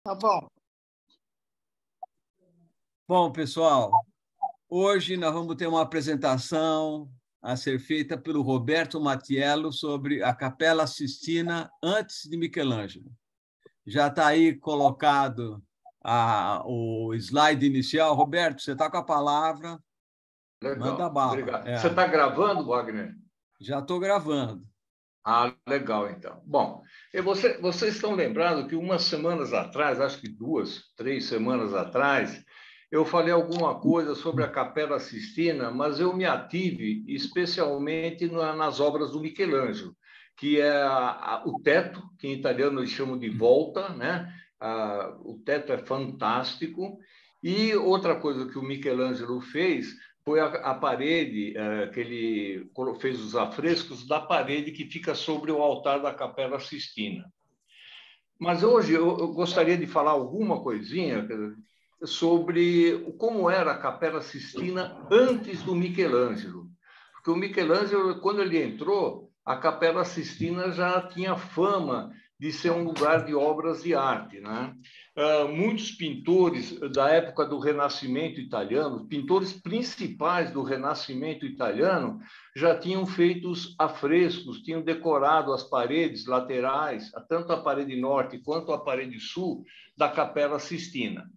Tá bom. Bom, pessoal, hoje nós vamos ter uma apresentação a ser feita pelo Roberto Mattiello sobre a Capela Sistina antes de Michelangelo. Já está aí colocado o slide inicial. Roberto, você está com a palavra. Manda Legal, bala. obrigado. Você está gravando, Wagner? Já estou gravando. Ah, legal, então. Bom, vocês estão lembrados que umas semanas atrás, acho que 2, 3 semanas atrás, eu falei alguma coisa sobre a Capela Sistina, mas eu me ative especialmente nas obras do Michelangelo, que é o teto, que em italiano eles chamam de volta, né? O teto é fantástico. E outra coisa que o Michelangelo fez foi a parede que ele fez os afrescos da parede que fica sobre o altar da Capela Sistina. Mas hoje eu gostaria de falar alguma coisinha sobre como era a Capela Sistina antes do Michelangelo. Porque o Michelangelo, quando ele entrou, a Capela Sistina já tinha fama de ser um lugar de obras de arte, né? Muitos pintores da época do Renascimento italiano, pintores principais do Renascimento italiano, já tinham feito afrescos, tinham decorado as paredes laterais, tanto a parede norte quanto a parede sul da Capela Sistina.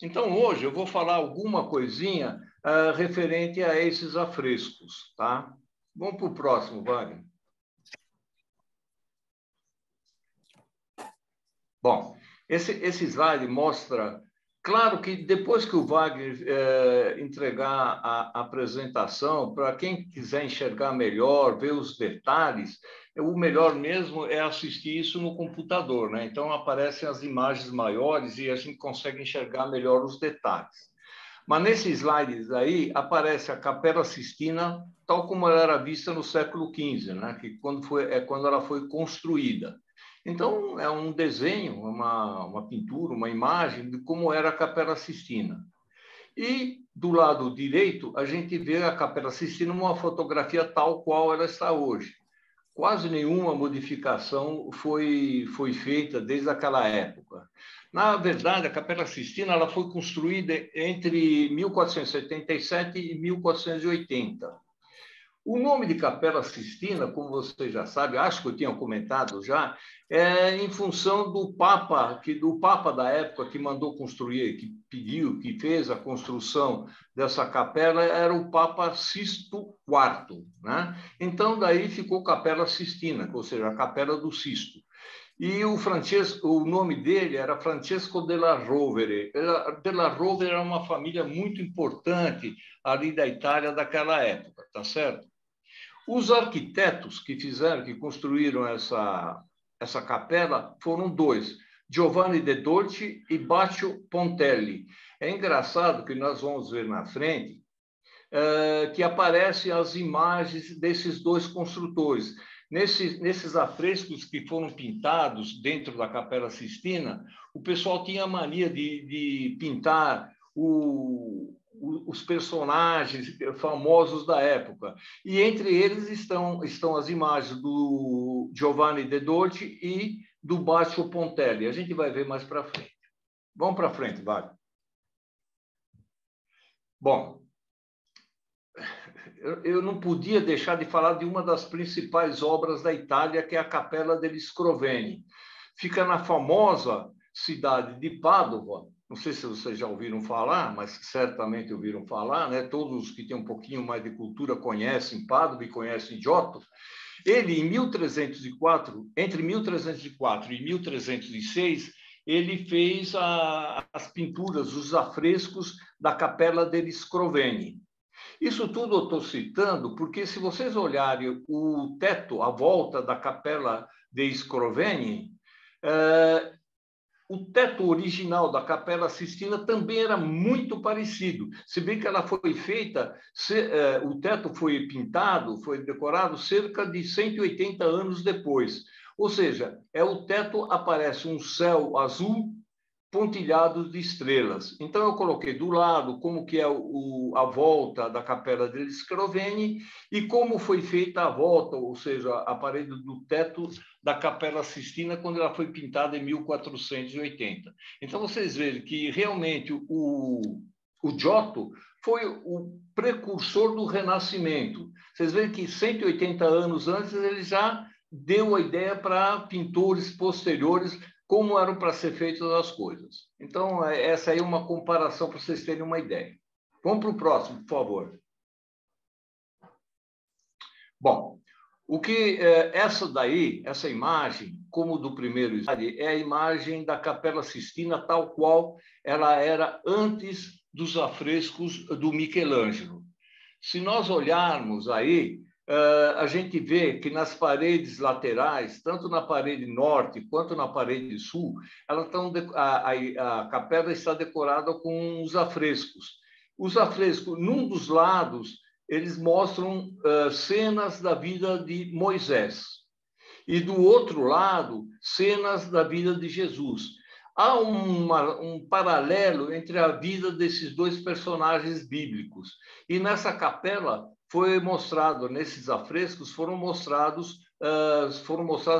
Então, hoje eu vou falar alguma coisinha referente a esses afrescos, tá? Vamos para o próximo, Wagner. Bom, esse slide mostra... Claro que depois que o Wagner entregar a apresentação, para quem quiser enxergar melhor, ver os detalhes, o melhor mesmo é assistir isso no computador, né? Então, aparecem as imagens maiores e a gente consegue enxergar melhor os detalhes. Mas nesses slides aí, aparece a Capela Sistina, tal como ela era vista no século XV, né? Que quando ela foi construída. Então, é um desenho, uma pintura, uma imagem de como era a Capela Sistina. E, do lado direito, a gente vê a Capela Sistina uma fotografia tal qual ela está hoje. Quase nenhuma modificação foi feita desde aquela época. Na verdade, a Capela Sistina ela foi construída entre 1477 e 1480. O nome de Capela Sistina, como você já sabe, acho que eu tinha comentado já, é em função do Papa da época que mandou construir, que pediu, que fez a construção dessa capela, era o Papa Sisto IV, né? Então, daí ficou Capela Sistina, ou seja, a Capela do Sisto. E o nome dele era Francesco della Rovere. Della Rovere era uma família muito importante ali da Itália daquela época, tá certo? Os arquitetos que construíram essa capela foram dois, Giovanni de Dolci e Baccio Pontelli. É engraçado que nós vamos ver na frente que aparecem as imagens desses dois construtores. Nesses afrescos que foram pintados dentro da Capela Sistina, o pessoal tinha a mania de pintar os personagens famosos da época. E entre eles estão as imagens do Giovanni de Dolci e do Baccio Pontelli. A gente vai ver mais para frente. Vamos para frente, vai. Bom, eu não podia deixar de falar de uma das principais obras da Itália, que é a Capella degli Scrovegni. Fica na famosa cidade de Pádua. Não sei se vocês já ouviram falar, mas certamente ouviram falar, né? Todos que têm um pouquinho mais de cultura conhecem Pádua e conhecem Giotto. Ele, entre 1304 e 1306, ele fez as pinturas, os afrescos da Capella degli Scrovegni. Isso tudo eu estou citando porque, se vocês olharem o teto, a volta da Capella degli Scrovegni, o teto original da Capela Sistina também era muito parecido, se bem que ela foi feita, o teto foi pintado, foi decorado cerca de 180 anos depois. Ou seja, o teto aparece um céu azul pontilhados de estrelas. Então, eu coloquei do lado como que é a volta da Capela degli Scrovegni e como foi feita a volta, ou seja, a parede do teto da Capela Sistina quando ela foi pintada em 1480. Então, vocês veem que realmente o Giotto foi o precursor do Renascimento. Vocês veem que 180 anos antes ele já deu a ideia para pintores posteriores como eram para ser feitas as coisas. Então, essa aí é uma comparação para vocês terem uma ideia. Vamos para o próximo, por favor. Bom, essa imagem, como do primeiro slide, é a imagem da Capela Sistina tal qual ela era antes dos afrescos do Michelangelo. Se nós olharmos aí, a gente vê que nas paredes laterais, tanto na parede norte quanto na parede sul, a capela está decorada com os afrescos. Os afrescos, num dos lados, eles mostram cenas da vida de Moisés. E do outro lado, cenas da vida de Jesus. Há um paralelo entre a vida desses dois personagens bíblicos. E nessa capela foi mostrado, nesses afrescos, foram mostradas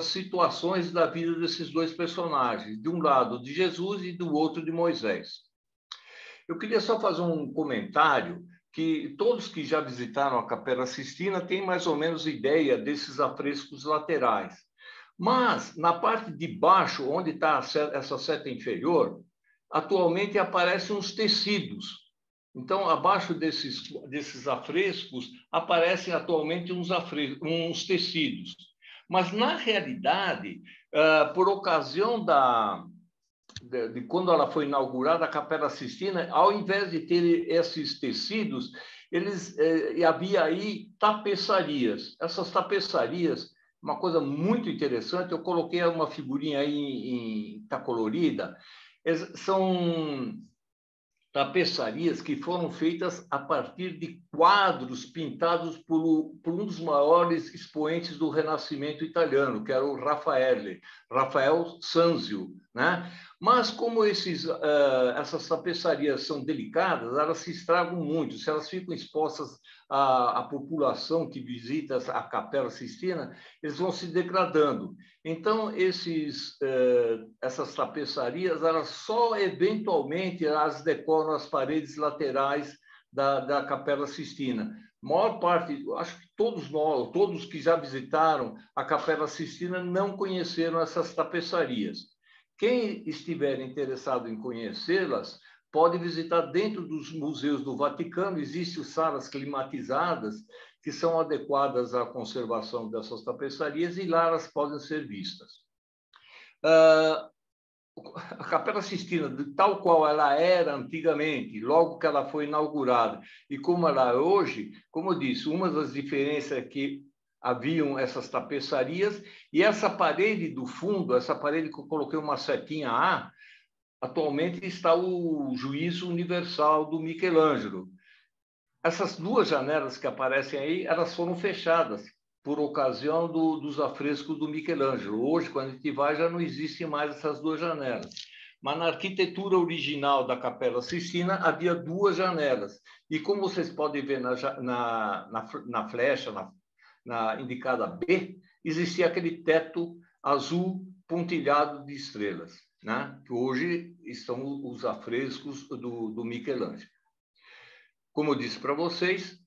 situações da vida desses dois personagens, de um lado de Jesus e do outro de Moisés. Eu queria só fazer um comentário que todos que já visitaram a Capela Sistina têm mais ou menos ideia desses afrescos laterais. Mas, na parte de baixo, onde está essa seta inferior, atualmente aparecem uns tecidos. Então, abaixo desses afrescos, aparecem atualmente uns tecidos. Mas, na realidade, por ocasião de quando ela foi inaugurada, a Capela Sistina, ao invés de ter esses tecidos, havia aí tapeçarias. Essas tapeçarias, uma coisa muito interessante, eu coloquei uma figurinha aí tá colorida, são tapeçarias que foram feitas a partir de quadros pintados por um dos maiores expoentes do Renascimento italiano, que era o Rafael Sanzio, né? Mas como essas tapeçarias são delicadas, elas se estragam muito. Se elas ficam expostas à população que visita a Capela Sistina, eles vão se degradando. Então, essas tapeçarias, elas só eventualmente as decoram as paredes laterais da Capela Sistina. Maior parte, acho que todos que já visitaram a Capela Sistina não conheceram essas tapeçarias. Quem estiver interessado em conhecê-las, pode visitar dentro dos museus do Vaticano, existem salas climatizadas que são adequadas à conservação dessas tapeçarias e lá elas podem ser vistas. A Capela Sistina, tal qual ela era antigamente, logo que ela foi inaugurada, e como ela é hoje, como eu disse, uma das diferenças é que haviam essas tapeçarias, e essa parede do fundo, essa parede que eu coloquei uma setinha A, atualmente está o Juízo Universal do Michelangelo. Essas duas janelas que aparecem aí, elas foram fechadas por ocasião dos afrescos do Michelangelo. Hoje, quando a gente vai, já não existem mais essas duas janelas. Mas na arquitetura original da Capela Sistina havia duas janelas. E como vocês podem ver na flecha, na indicada B, existia aquele teto azul pontilhado de estrelas, né? Que hoje estão os afrescos do Michelangelo. Como eu disse para vocês,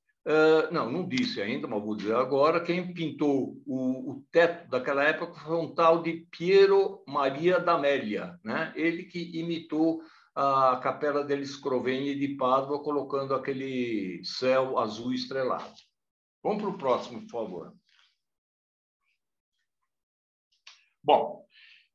não disse ainda, mas vou dizer agora, quem pintou o teto daquela época foi um tal de Piero Maria d'Amelia, né? Ele que imitou a Capela degli Scrovegni de Pádua, colocando aquele céu azul estrelado. Vamos para o próximo, por favor. Bom,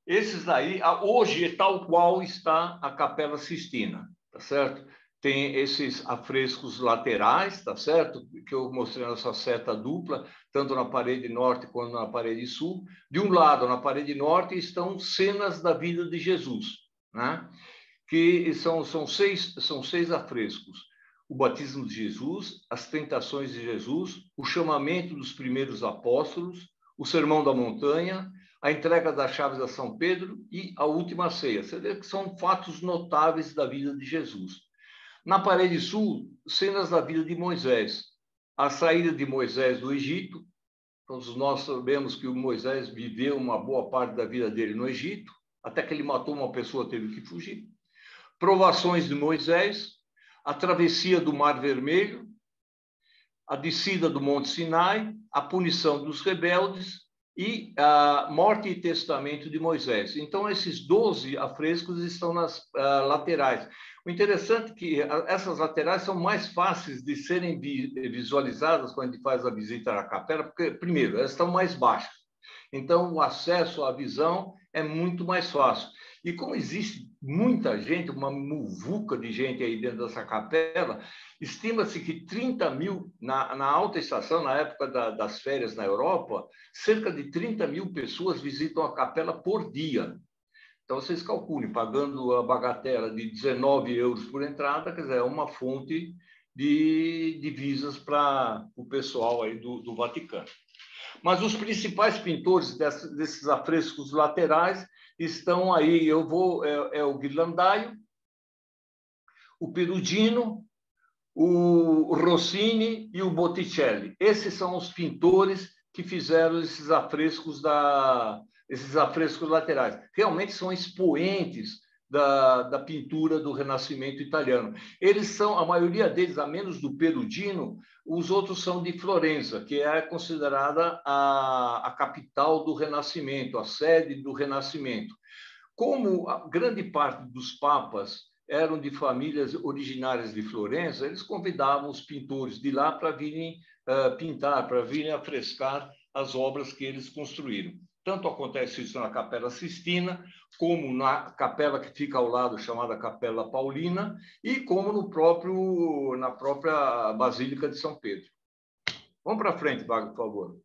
esses daí, hoje é tal qual está a Capela Sistina, tá certo? Tem esses afrescos laterais, tá certo? Que eu mostrei nessa seta dupla, tanto na parede norte quanto na parede sul. De um lado, na parede norte, estão cenas da vida de Jesus, né? Que são seis afrescos. O batismo de Jesus, as tentações de Jesus, o chamamento dos primeiros apóstolos, o Sermão da Montanha, a entrega das chaves a São Pedro e a última ceia. Você vê que são fatos notáveis da vida de Jesus. Na parede sul, cenas da vida de Moisés. A saída de Moisés do Egito. Todos nós sabemos que o Moisés viveu uma boa parte da vida dele no Egito, até que ele matou uma pessoa, teve que fugir. Provações de Moisés, a travessia do Mar Vermelho, a descida do Monte Sinai, a punição dos rebeldes e a morte e testamento de Moisés. Então, esses 12 afrescos estão nas laterais. O interessante é que essas laterais são mais fáceis de serem visualizadas quando a gente faz a visita à capela, porque, primeiro, elas estão mais baixas. Então, o acesso à visão é muito mais fácil. E como existe muita gente, uma muvuca de gente aí dentro dessa capela, estima-se que 30 mil, na alta estação, na época das férias na Europa, cerca de 30 mil pessoas visitam a capela por dia. Então, vocês calculem, pagando a bagatela de 19 euros por entrada, quer dizer, é uma fonte de divisas para o pessoal aí do Vaticano. Mas os principais pintores desses afrescos laterais estão aí. É o Ghirlandaio, o Perugino, o Rossini e o Botticelli. Esses são os pintores que fizeram esses afrescos laterais. Realmente são expoentes da pintura do Renascimento italiano. Eles são, a maioria deles, a menos do Perugino, os outros são de Florença, que é considerada a capital do Renascimento, a sede do Renascimento. Como a grande parte dos papas eram de famílias originárias de Florença, eles convidavam os pintores de lá para virem pintar, para virem afrescar as obras que eles construíram. Tanto acontece isso na Capela Sistina, como na capela que fica ao lado, chamada Capela Paulina, e como na própria Basílica de São Pedro. Vamos para frente, Wagner, por favor.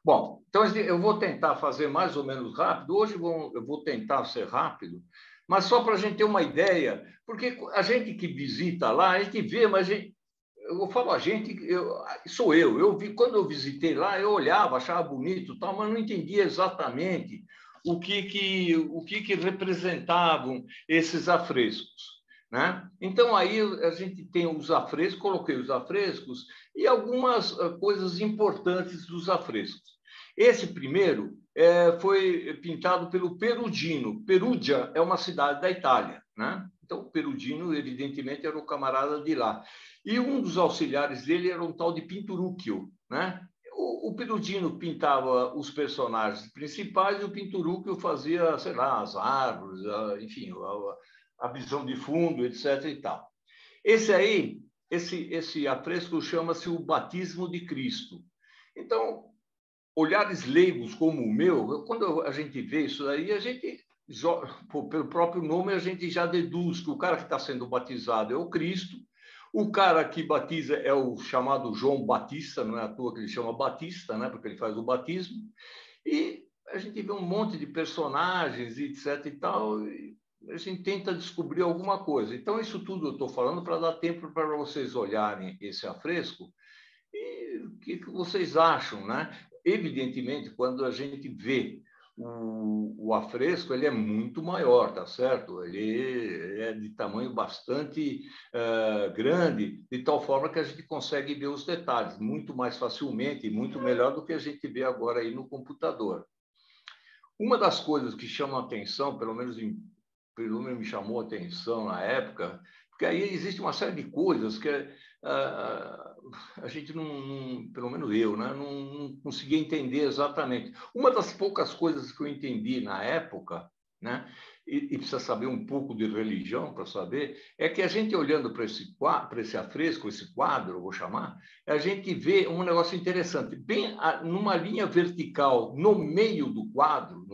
Bom, então eu vou tentar fazer mais ou menos rápido. Hoje eu vou tentar ser rápido, mas só para a gente ter uma ideia, porque a gente que visita lá, a gente vê, mas eu falo a gente, sou eu vi, quando eu visitei lá, eu olhava, achava bonito, tal, mas não entendia exatamente o que representavam esses afrescos, né? Então, aí a gente tem os afrescos, coloquei os afrescos e algumas coisas importantes dos afrescos. Esse primeiro foi pintado pelo Perugino. Perugia é uma cidade da Itália, né? Então, o Perugino, evidentemente, era o camarada de lá. E um dos auxiliares dele era um tal de Pinturicchio, né? O Perugino pintava os personagens principais e o Pinturicchio fazia, sei lá, as árvores, enfim, a visão de fundo, etc. e tal. Esse afresco chama-se o Batismo de Cristo. Então, olhares leigos como o meu, quando a gente vê isso aí, a gente, pelo próprio nome, a gente já deduz que o cara que está sendo batizado é o Cristo, o cara que batiza é o chamado João Batista, não é à toa que ele chama Batista, né? Porque ele faz o batismo, e a gente vê um monte de personagens, etc. e tal, e a gente tenta descobrir alguma coisa. Então, isso tudo eu estou falando para dar tempo para vocês olharem esse afresco e o que vocês acham, né? Evidentemente, quando a gente vê o afresco, ele é muito maior, tá certo? Ele é de tamanho bastante grande, de tal forma que a gente consegue ver os detalhes muito mais facilmente e muito melhor do que a gente vê agora aí no computador. Uma das coisas que chama a atenção, pelo menos me chamou a atenção na época, porque aí existe uma série de coisas que a gente não, pelo menos eu, né, não conseguia entender exatamente. Uma das poucas coisas que eu entendi na época, né, e precisa saber um pouco de religião para saber, é que a gente olhando para esse afresco, esse quadro, eu vou chamar, a gente vê um negócio interessante. Bem numa linha vertical, no meio do quadro,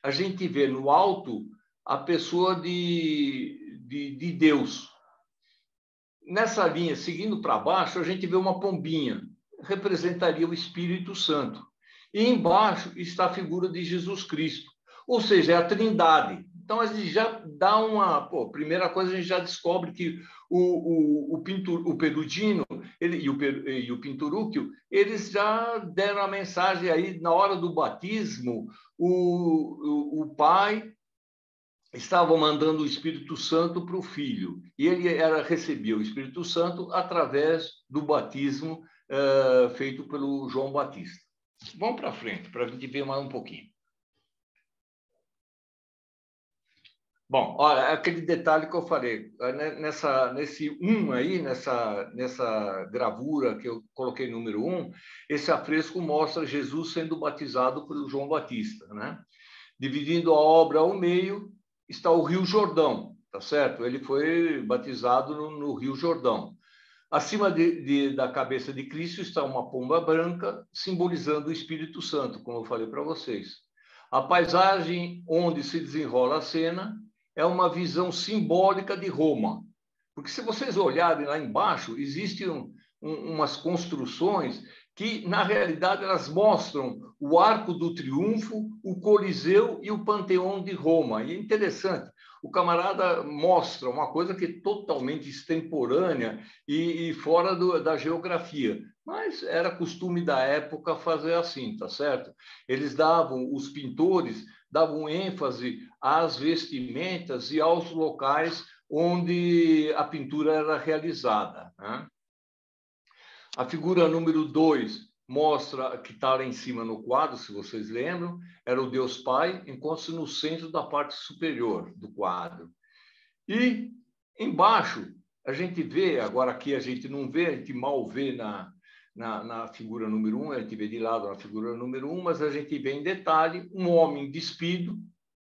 a gente vê no alto a pessoa de Deus. Nessa linha, seguindo para baixo, a gente vê uma pombinha, representaria o Espírito Santo. E embaixo está a figura de Jesus Cristo, ou seja, é a Trindade. Então, a gente já dá primeira coisa, a gente já descobre que o Perugino, e o Pinturúquio, eles já deram a mensagem aí, na hora do batismo, o pai estava mandando o Espírito Santo para o filho, e ele recebia o Espírito Santo através do batismo feito pelo João Batista. Vamos para frente, para a gente ver mais um pouquinho. Bom, olha, aquele detalhe que eu falei, nesse 1 aí, nessa gravura que eu coloquei número 1, esse afresco mostra Jesus sendo batizado pelo João Batista, né? Dividindo a obra ao meio, está o Rio Jordão, tá certo? Ele foi batizado no Rio Jordão. Acima da cabeça de Cristo está uma pomba branca, simbolizando o Espírito Santo, como eu falei para vocês. A paisagem onde se desenrola a cena é uma visão simbólica de Roma. Porque se vocês olharem lá embaixo, existem umas construções que, na realidade, elas mostram o Arco do Triunfo, o Coliseu e o Panteão de Roma. E é interessante, o camarada mostra uma coisa que é totalmente extemporânea e fora da geografia. Mas era costume da época fazer assim, tá certo? Os pintores davam ênfase às vestimentas e aos locais onde a pintura era realizada, né? A figura número 2 mostra que está lá em cima no quadro, se vocês lembram, era o Deus Pai, encontra-se no centro da parte superior do quadro. E embaixo, a gente vê, agora aqui a gente não vê, a gente mal vê na figura número 1, a gente vê de lado na figura número 1, mas a gente vê em detalhe um homem despido,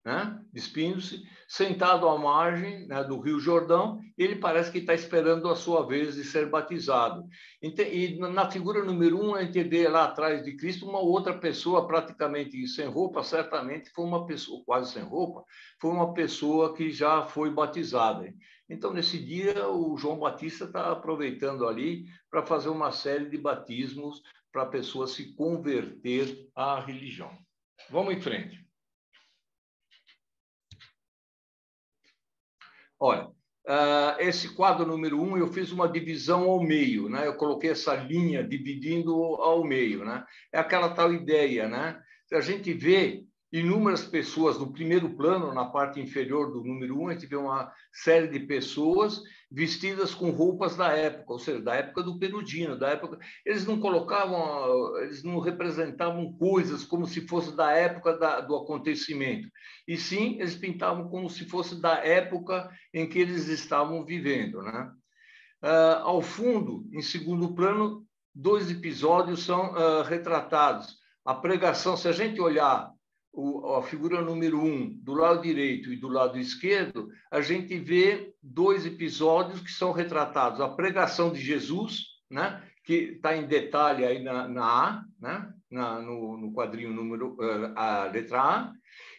né? Despindo-se, sentado à margem, né, do Rio Jordão, ele parece que está esperando a sua vez de ser batizado. E na figura número 1, a gente vê lá atrás de Cristo uma outra pessoa praticamente sem roupa, certamente foi uma pessoa, quase sem roupa, foi uma pessoa que já foi batizada. Então, nesse dia, o João Batista está aproveitando ali para fazer uma série de batismos para a pessoa se converter à religião. Vamos em frente. Olha, esse quadro número 1, eu fiz uma divisão ao meio, né? Eu coloquei essa linha dividindo ao meio, né? É aquela tal ideia, né? A gente vê inúmeras pessoas no primeiro plano, na parte inferior do número 1, a gente vê uma série de pessoas vestidas com roupas da época, ou seja, da época do Perugino, da época. Eles não representavam coisas como se fosse da época do acontecimento, e sim, eles pintavam como se fosse da época em que eles estavam vivendo, né? Ao fundo, em segundo plano, 2 episódios são retratados. A pregação, se a gente olhar a figura número 1 do lado direito e do lado esquerdo, a gente vê 2 episódios que são retratados. A pregação de Jesus, né, que está em detalhe aí na A, né, no quadrinho a letra A,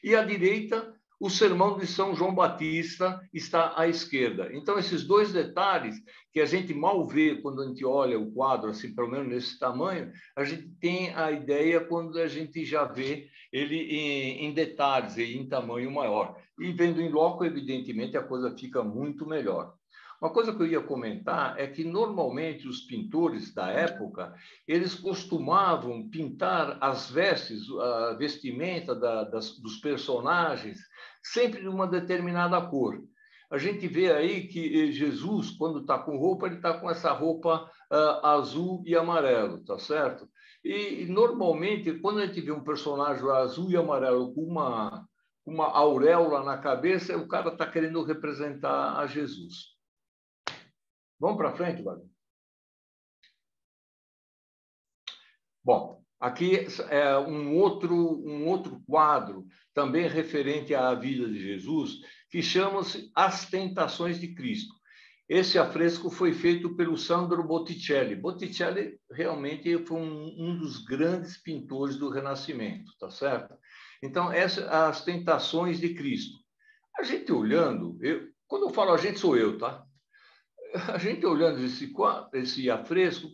e à direita, o sermão de São João Batista está à esquerda. Então, esses 2 detalhes que a gente mal vê quando a gente olha o quadro, assim, pelo menos nesse tamanho, a gente tem a ideia quando a gente já vê ele em detalhes e em tamanho maior. E vendo em loco, evidentemente, a coisa fica muito melhor. Uma coisa que eu ia comentar é que, normalmente, os pintores da época, eles costumavam pintar as vestes, a vestimenta dos personagens, sempre de uma determinada cor. A gente vê aí que Jesus, quando está com roupa, ele está com essa roupa azul e amarelo, tá certo? E, normalmente, quando a gente vê um personagem azul e amarelo com uma auréola na cabeça, o cara está querendo representar a Jesus. Vamos para frente, Wagner? Bom, aqui é um outro quadro, também referente à vida de Jesus, que chama-se As Tentações de Cristo. Esse afresco foi feito pelo Sandro Botticelli. Botticelli realmente foi um dos grandes pintores do Renascimento, tá certo? Então, As Tentações de Cristo. A gente olhando, quando eu falo a gente, sou eu, tá? A gente olhando esse afresco,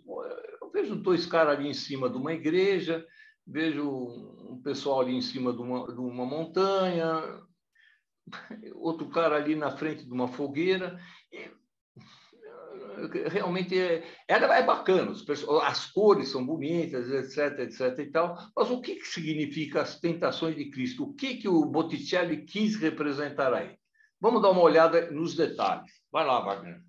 eu vejo 2 caras ali em cima de uma igreja, vejo um pessoal ali em cima de uma montanha, outro cara ali na frente de uma fogueira. E realmente é bacana, as cores são bonitas, etc, etc e tal, mas o que significa as tentações de Cristo? O que o Botticelli quis representar aí? Vamos dar uma olhada nos detalhes. Vai lá, Wagner.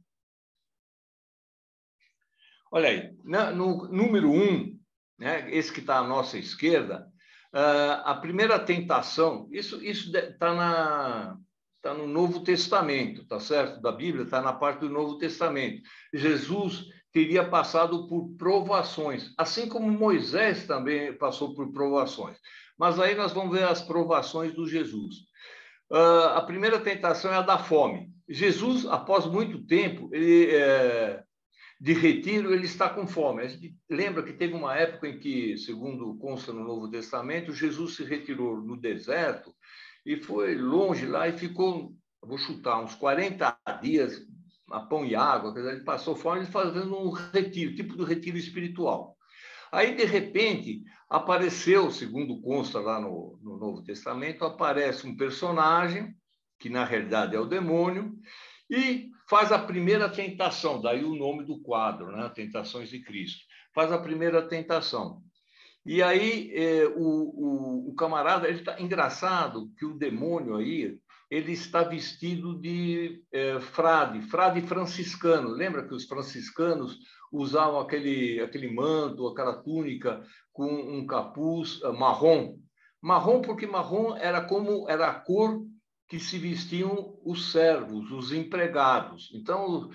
Olha aí, no número 1, né, esse que está à nossa esquerda, a primeira tentação, isso está no Novo Testamento, tá certo? Da Bíblia, está na parte do Novo Testamento. Jesus teria passado por provações, assim como Moisés também passou por provações. Mas aí nós vamos ver as provações do Jesus. A primeira tentação é a da fome. Jesus, após muito tempo, de retiro, ele está com fome. A gente lembra que teve uma época em que, segundo consta no Novo Testamento, Jesus se retirou no deserto e foi longe lá e ficou, vou chutar, uns 40 dias a pão e água, quer dizer, ele passou fome fazendo um retiro, tipo de retiro espiritual. Aí, de repente, apareceu, segundo consta lá no Novo Testamento, aparece um personagem, que na realidade é o demônio, e faz a primeira tentação, daí o nome do quadro, né? Tentações de Cristo. Faz a primeira tentação. E aí o camarada, ele tá engraçado que o demônio aí, ele está vestido de frade franciscano. Lembra que os franciscanos usavam aquele manto, aquela túnica com um capuz marrom? Marrom porque marrom era a cor que se vestiam os servos, os empregados. Então,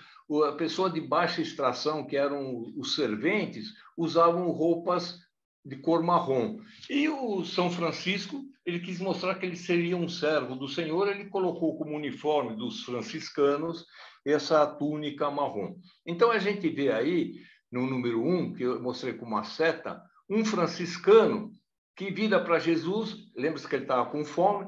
a pessoa de baixa extração, que eram os serventes, usavam roupas de cor marrom. E o São Francisco, ele quis mostrar que ele seria um servo do Senhor, ele colocou como uniforme dos franciscanos essa túnica marrom. Então, a gente vê aí, no número 1, que eu mostrei com uma seta, um franciscano que vira para Jesus, lembra-se que ele estava com fome,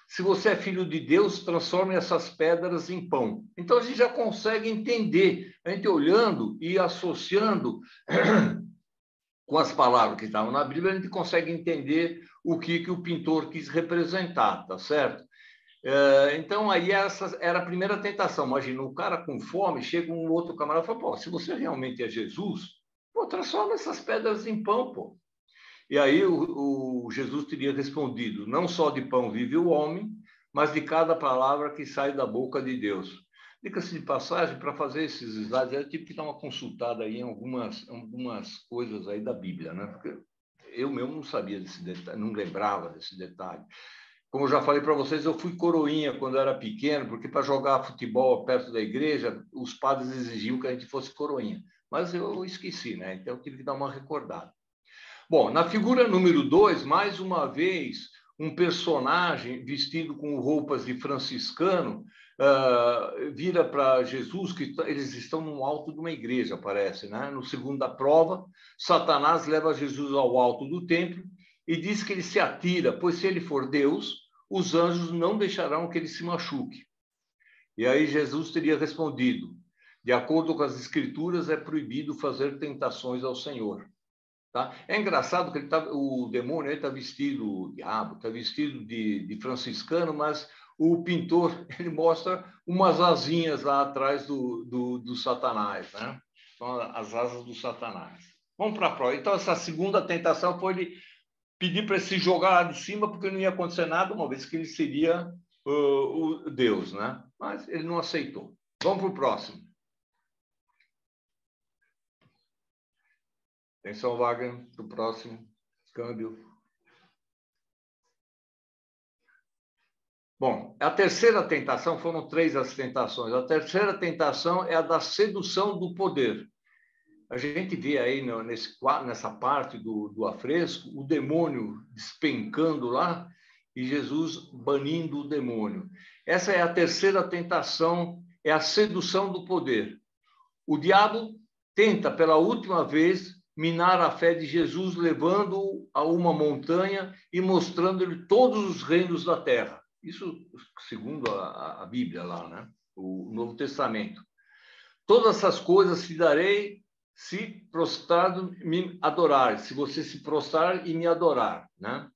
se você é filho de Deus, transforme essas pedras em pão. Então, a gente já consegue entender, a gente olhando e associando com as palavras que estavam na Bíblia, a gente consegue entender o que o pintor quis representar, tá certo? Então, aí essa era a primeira tentação. Imagina, o cara com fome, chega um outro camarada e fala, se você realmente é Jesus, transforma essas pedras em pão, pô. E aí o Jesus teria respondido, não só de pão vive o homem, mas de cada palavra que sai da boca de Deus. Diga-se de passagem, para fazer esses slides, eu tive que dar uma consultada aí em algumas coisas aí da Bíblia, né? Porque eu mesmo não sabia desse detalhe, não lembrava desse detalhe. Como eu já falei para vocês, eu fui coroinha quando eu era pequeno, porque para jogar futebol perto da igreja, os padres exigiam que a gente fosse coroinha. Mas eu esqueci, né? Então eu tive que dar uma recordada. Bom, na figura número 2, mais uma vez, um personagem vestido com roupas de franciscano vira para Jesus, que eles estão no alto de uma igreja, parece, né? No segundo da prova, Satanás leva Jesus ao alto do templo e diz que ele se atira, pois se ele for Deus, os anjos não deixarão que ele se machuque. E aí Jesus teria respondido, de acordo com as escrituras, é proibido fazer tentações ao Senhor. Tá? É engraçado que o demônio está vestido, o diabo está vestido de franciscano, mas o pintor ele mostra umas asinhas lá atrás do Satanás, né? São as asas do Satanás. Vamos para a prova. Então, essa segunda tentação foi ele pedir para se jogar lá de cima, porque não ia acontecer nada, uma vez que ele seria o Deus, né? Mas ele não aceitou. Vamos para o próximo. Atenção, Wagner, para o próximo. Câmbio. Bom, a terceira tentação, foram 3 as tentações. A terceira tentação é a da sedução do poder. A gente vê aí nessa parte do afresco o demônio despencando lá e Jesus banindo o demônio. Essa é a terceira tentação, é a sedução do poder. O diabo tenta, pela última vez, minar a fé de Jesus, levando-o a uma montanha e mostrando-lhe todos os reinos da terra. Isso segundo a Bíblia lá, né? O Novo Testamento. Todas essas coisas te darei se prostrado me adorar, se você se prostrar e me adorar, né?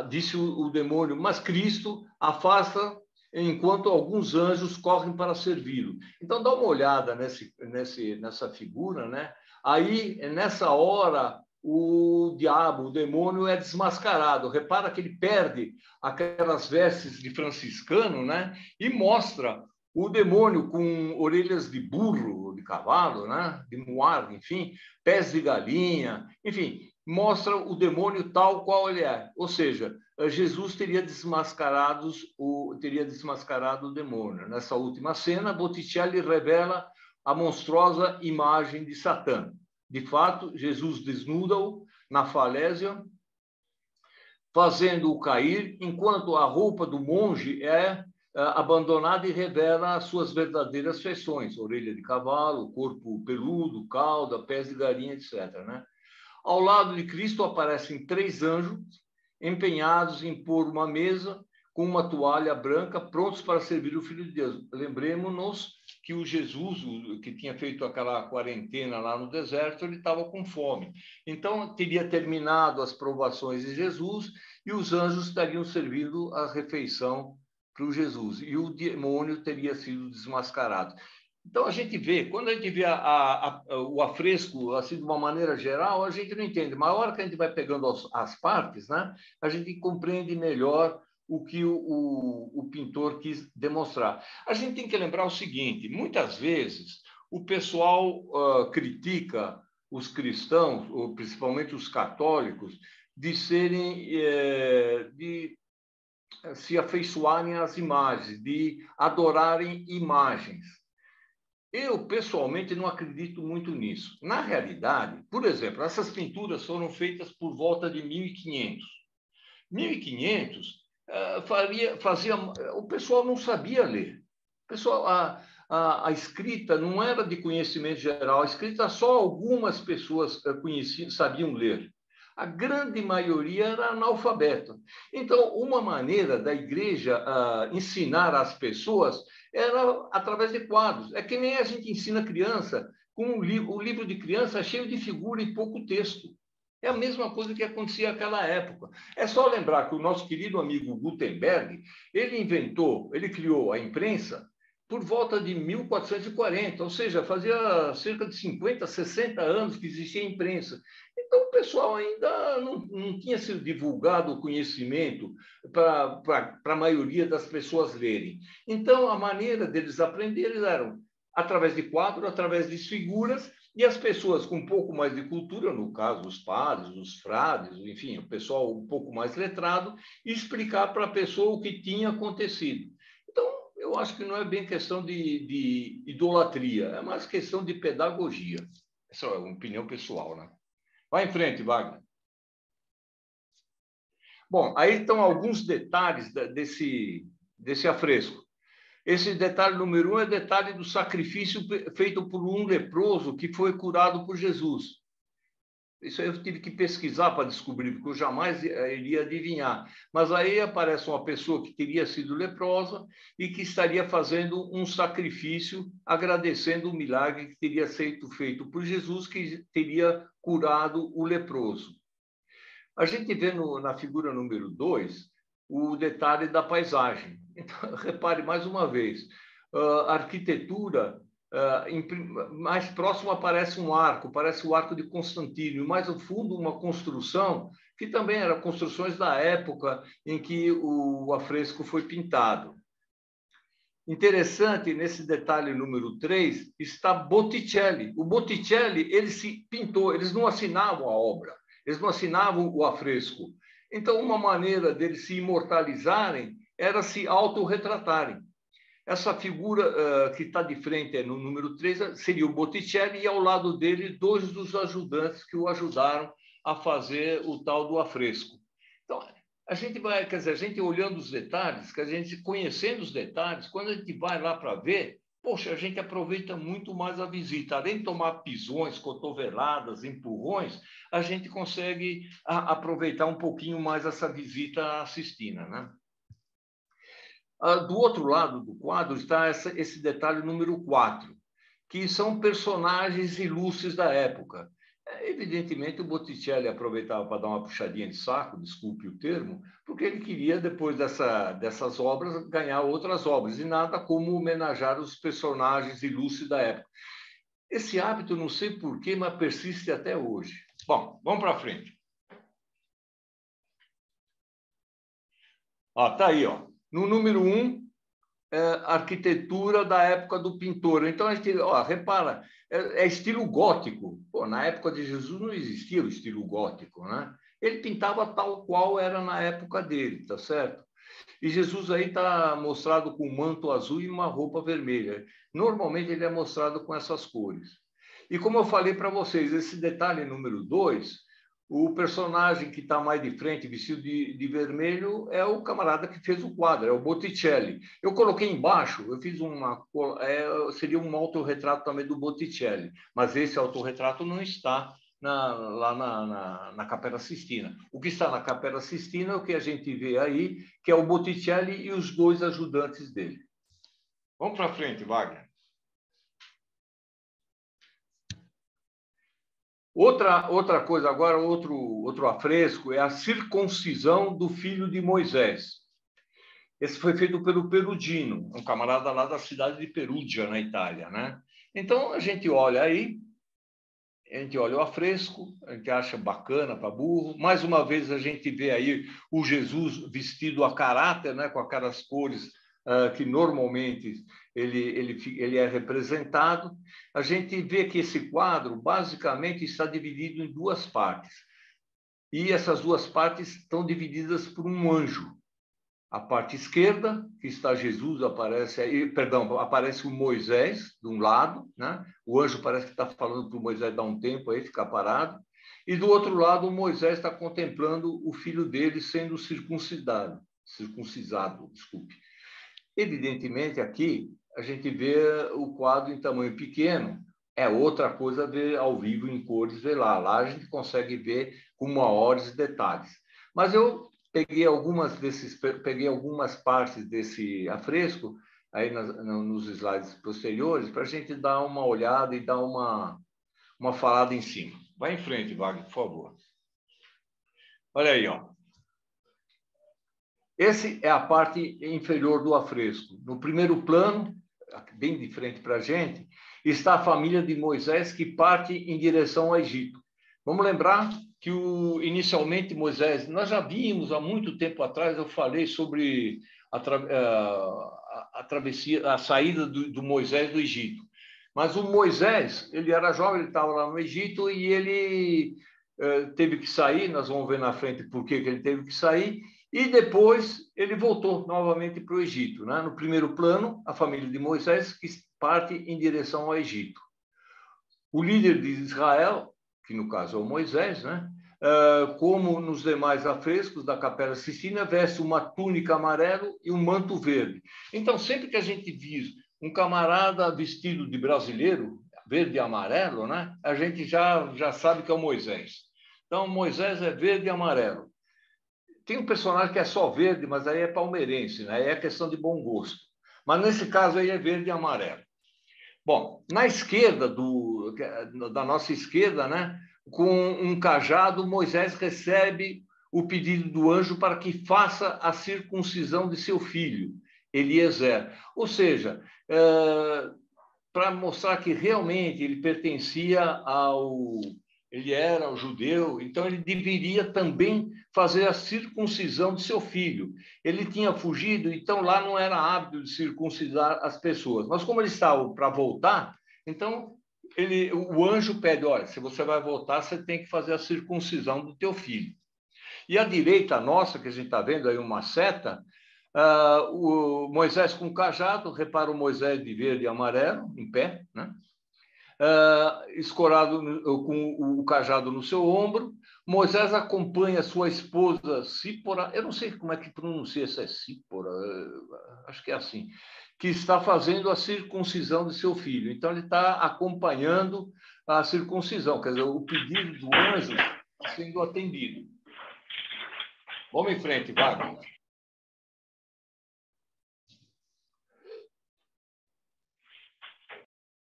Disse o demônio, mas Cristo afasta enquanto alguns anjos correm para servi-lo. Então, dá uma olhada nessa figura, né? Aí, nessa hora, o diabo, o demônio, é desmascarado. Repara que ele perde aquelas vestes de franciscano, né? E mostra o demônio com orelhas de burro, de cavalo, né? De muar, enfim, pés de galinha, enfim, mostra o demônio tal qual ele é. Ou seja, Jesus teria desmascarado o demônio. Nessa última cena, Botticelli revela a monstruosa imagem de Satã. De fato, Jesus desnuda-o na falésia, fazendo-o cair, enquanto a roupa do monge é abandonada e revela as suas verdadeiras feições: orelha de cavalo, corpo peludo, cauda, pés de galinha, etc., né? Ao lado de Cristo aparecem 3 anjos empenhados em pôr uma mesa com uma toalha branca, prontos para servir o Filho de Deus. Lembremos-nos que o Jesus, que tinha feito aquela quarentena lá no deserto, ele estava com fome. Então, teria terminado as provações de Jesus e os anjos estariam servindo a refeição para o Jesus. E o demônio teria sido desmascarado. Então, a gente vê, quando a gente vê o afresco assim, de uma maneira geral, a gente não entende. Mas a hora que a gente vai pegando as partes, né, a gente compreende melhor o que o pintor quis demonstrar. A gente tem que lembrar o seguinte: muitas vezes o pessoal critica os cristãos, ou principalmente os católicos, de se afeiçoarem às imagens, de adorarem imagens. Eu, pessoalmente, não acredito muito nisso. Na realidade, por exemplo, essas pinturas foram feitas por volta de 1500. 1500 o pessoal não sabia ler. O pessoal, a escrita não era de conhecimento geral, a escrita só algumas pessoas sabiam ler. A grande maioria era analfabeta. Então, uma maneira da igreja ensinar as pessoas era através de quadros. É que nem a gente ensina criança com o livro de criança cheio de figura e pouco texto. É a mesma coisa que acontecia naquela época. É só lembrar que o nosso querido amigo Gutenberg, ele criou a imprensa por volta de 1440, ou seja, fazia cerca de 50, 60 anos que existia a imprensa. Então, o pessoal ainda não tinha sido divulgado o conhecimento para a maioria das pessoas lerem. Então, a maneira deles aprenderem era através de quadros, através de figuras, e as pessoas com um pouco mais de cultura, no caso, os padres, os frades, enfim, o pessoal um pouco mais letrado, explicar para a pessoa o que tinha acontecido. Então, eu acho que não é bem questão de idolatria, é mais questão de pedagogia. Essa é uma opinião pessoal, né? Vai em frente, Wagner. Bom, aí estão alguns detalhes desse afresco. Esse detalhe número 1 é detalhe do sacrifício feito por um leproso que foi curado por Jesus. Isso aí eu tive que pesquisar para descobrir, porque eu jamais iria adivinhar. Mas aí aparece uma pessoa que teria sido leprosa e que estaria fazendo um sacrifício, agradecendo o milagre que teria sido feito por Jesus, que teria curado o leproso. A gente vê na figura número 2 o detalhe da paisagem. Então, repare mais uma vez, a arquitetura, mais próximo aparece um arco, parece o Arco de Constantino, e mais ao fundo uma construção que também eram construções da época em que o afresco foi pintado. Interessante, nesse detalhe número 3, está Botticelli. O Botticelli, ele se pintou, eles não assinavam a obra, eles não assinavam o afresco. Então, uma maneira deles se imortalizarem era se autorretratarem. Essa figura que está de frente no número 3 seria o Botticelli, e ao lado dele, 2 dos ajudantes que o ajudaram a fazer o tal do afresco. Então, a gente vai, quer dizer, a gente olhando os detalhes, que a gente conhecendo os detalhes, quando a gente vai lá para ver, poxa, a gente aproveita muito mais a visita. Além de tomar pisões, cotoveladas, empurrões, a gente consegue aproveitar um pouquinho mais essa visita assistida, né? Do outro lado do quadro está esse detalhe número 4, que são personagens ilustres da época. Evidentemente, o Botticelli aproveitava para dar uma puxadinha de saco, desculpe o termo, porque ele queria, depois dessas obras, ganhar outras obras, e nada como homenagear os personagens ilustres da época. Esse hábito, não sei porquê, mas persiste até hoje. Bom, vamos para frente. Está aí, ó. No número 1, arquitetura da época do pintor. Então, a gente, repara, é estilo gótico. Pô, na época de Jesus não existia o estilo gótico, né? Ele pintava tal qual era na época dele, tá certo? E Jesus aí está mostrado com um manto azul e uma roupa vermelha. Normalmente ele é mostrado com essas cores. E como eu falei para vocês, esse detalhe número 2, o personagem que está mais de frente, vestido de vermelho, é o camarada que fez o quadro, é o Botticelli. Eu coloquei embaixo, eu fiz seria um autorretrato também do Botticelli, mas esse autorretrato não está lá na Capela Sistina. O que está na Capela Sistina é o que a gente vê aí, que é o Botticelli e os 2 ajudantes dele. Vamos para frente, Wagner. Outra coisa agora, outro afresco, é a circuncisão do filho de Moisés. Esse foi feito pelo Perugino, um camarada lá da cidade de Perugia, na Itália, né? Então, a gente olha aí, a gente olha o afresco, a gente acha bacana para burro. Mais uma vez, a gente vê aí o Jesus vestido a caráter, né? Com aquelas cores que normalmente ele é representado. A gente vê que esse quadro, basicamente, está dividido em 2 partes. E essas 2 partes estão divididas por um anjo. A parte esquerda, que está Jesus, aparece o Moisés, de um lado, né? O anjo parece que está falando para o Moisés dar um tempo aí, ficar parado. E do outro lado, o Moisés está contemplando o filho dele sendo circuncisado, desculpe. Evidentemente, aqui, a gente vê o quadro em tamanho pequeno, é outra coisa ver ao vivo em cores, ver lá. Lá a gente consegue ver com maiores detalhes. Mas eu peguei algumas partes desse afresco aí nos slides posteriores para a gente dar uma olhada e dar uma falada em cima. Vai em frente, Wagner, por favor. Olha aí, ó. Esse é a parte inferior do afresco. No primeiro plano, bem de frente para a gente, está a família de Moisés que parte em direção ao Egito. Vamos lembrar que inicialmente Moisés, nós já vimos há muito tempo atrás, eu falei sobre a travessia, a saída do Moisés do Egito. Mas o Moisés, ele era jovem, ele estava lá no Egito e ele teve que sair, nós vamos ver na frente por que ele teve que sair, e depois ele voltou novamente para o Egito. Né? No primeiro plano, a família de Moisés que parte em direção ao Egito. O líder de Israel, que no caso é o Moisés, né? Como nos demais afrescos da Capela Sistina, veste uma túnica amarela e um manto verde. Então, sempre que a gente vê um camarada vestido de brasileiro, verde e amarelo, né? A gente já sabe que é o Moisés. Então, Moisés é verde e amarelo. Tem um personagem que é só verde, mas aí é palmeirense, né? Aí é questão de bom gosto. Mas nesse caso aí é verde e amarelo. Bom, na esquerda, da nossa esquerda, né? Com um cajado, Moisés recebe o pedido do anjo para que faça a circuncisão de seu filho, Eliezer. Ou seja, para mostrar que realmente ele pertencia ele era o judeu, então ele deveria também fazer a circuncisão de seu filho. Ele tinha fugido, então lá não era hábito de circuncidar as pessoas. Mas como ele estava para voltar, então o anjo pede, olha, se você vai voltar, você tem que fazer a circuncisão do teu filho. E à direita nossa, que a gente está vendo aí uma seta, o Moisés com o cajado, repara o Moisés de verde e amarelo, em pé, né? Escorado com o cajado no seu ombro. Moisés acompanha sua esposa Sípora, eu não sei como é que pronuncia, se é Sípora, acho que é assim, que está fazendo a circuncisão de seu filho. Então, ele está acompanhando a circuncisão, quer dizer, o pedido do anjo está sendo atendido. Vamos em frente, Wagner.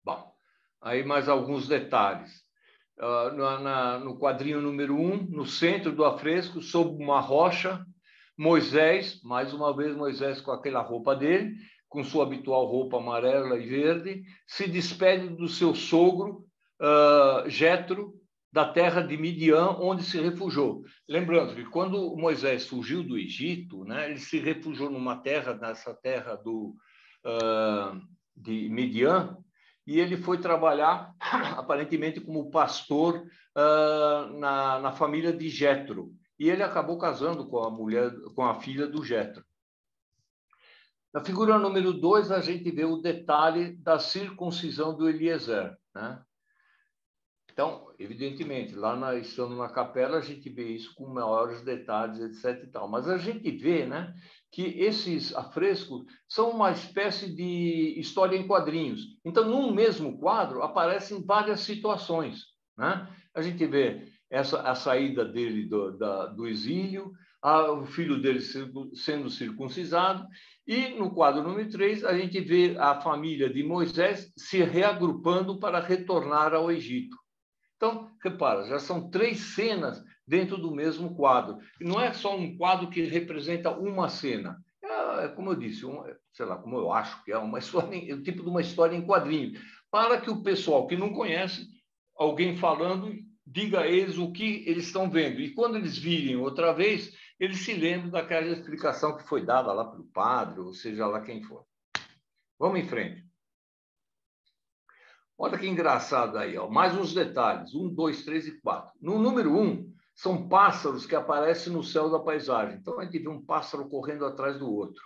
Bom, aí mais alguns detalhes. no quadrinho número 1, no centro do afresco, sob uma rocha, Moisés, mais uma vez Moisés com aquela roupa dele, com sua habitual roupa amarela e verde, se despede do seu sogro, Jetro, da terra de Midian, onde se refugiou. Lembrando que quando Moisés fugiu do Egito, né, ele se refugiou nessa terra de Midian, e ele foi trabalhar, aparentemente, como pastor na família de Jetro. E ele acabou casando com a filha do Jetro. Na figura número 2, a gente vê o detalhe da circuncisão do Eliezer, né? Então, evidentemente, estando na capela, a gente vê isso com maiores detalhes, etc. e tal. Mas a gente vê, né, que esses afrescos são uma espécie de história em quadrinhos. Então, num mesmo quadro, aparecem várias situações, né? A gente vê a saída dele do exílio, o filho dele sendo circuncisado, e no quadro número 3, a gente vê a família de Moisés se reagrupando para retornar ao Egito. Então, repara, já são 3 cenas dentro do mesmo quadro. E não é só um quadro que representa uma cena. Como eu disse, sei lá, como eu acho que é uma história, o tipo de uma história em quadrinho, para que o pessoal que não conhece, alguém falando, diga a eles o que eles estão vendo. E quando eles virem outra vez, eles se lembram daquela explicação que foi dada lá pelo padre, ou seja lá quem for. Vamos em frente. Olha que engraçado aí, ó. Mais uns detalhes. 1, 2, 3 e 4. No número 1, são pássaros que aparecem no céu da paisagem. Então, a gente vê um pássaro correndo atrás do outro.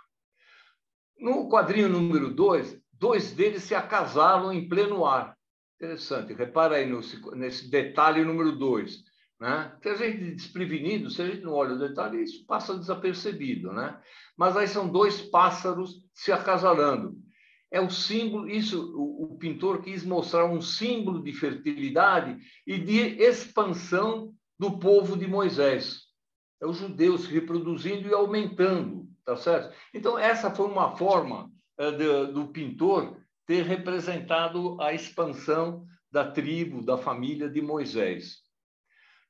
No quadrinho número 2, 2 deles se acasalam em pleno ar. Interessante. Repara aí nesse detalhe número 2. Né? Se a gente desprevenido, se a gente não olha o detalhe, isso passa desapercebido. Né? Mas aí são 2 pássaros se acasalando. É o símbolo, isso o pintor quis mostrar um símbolo de fertilidade e de expansão do povo de Moisés. É os judeus se reproduzindo e aumentando, tá certo? Então, essa foi uma forma do pintor ter representado a expansão da tribo, da família de Moisés.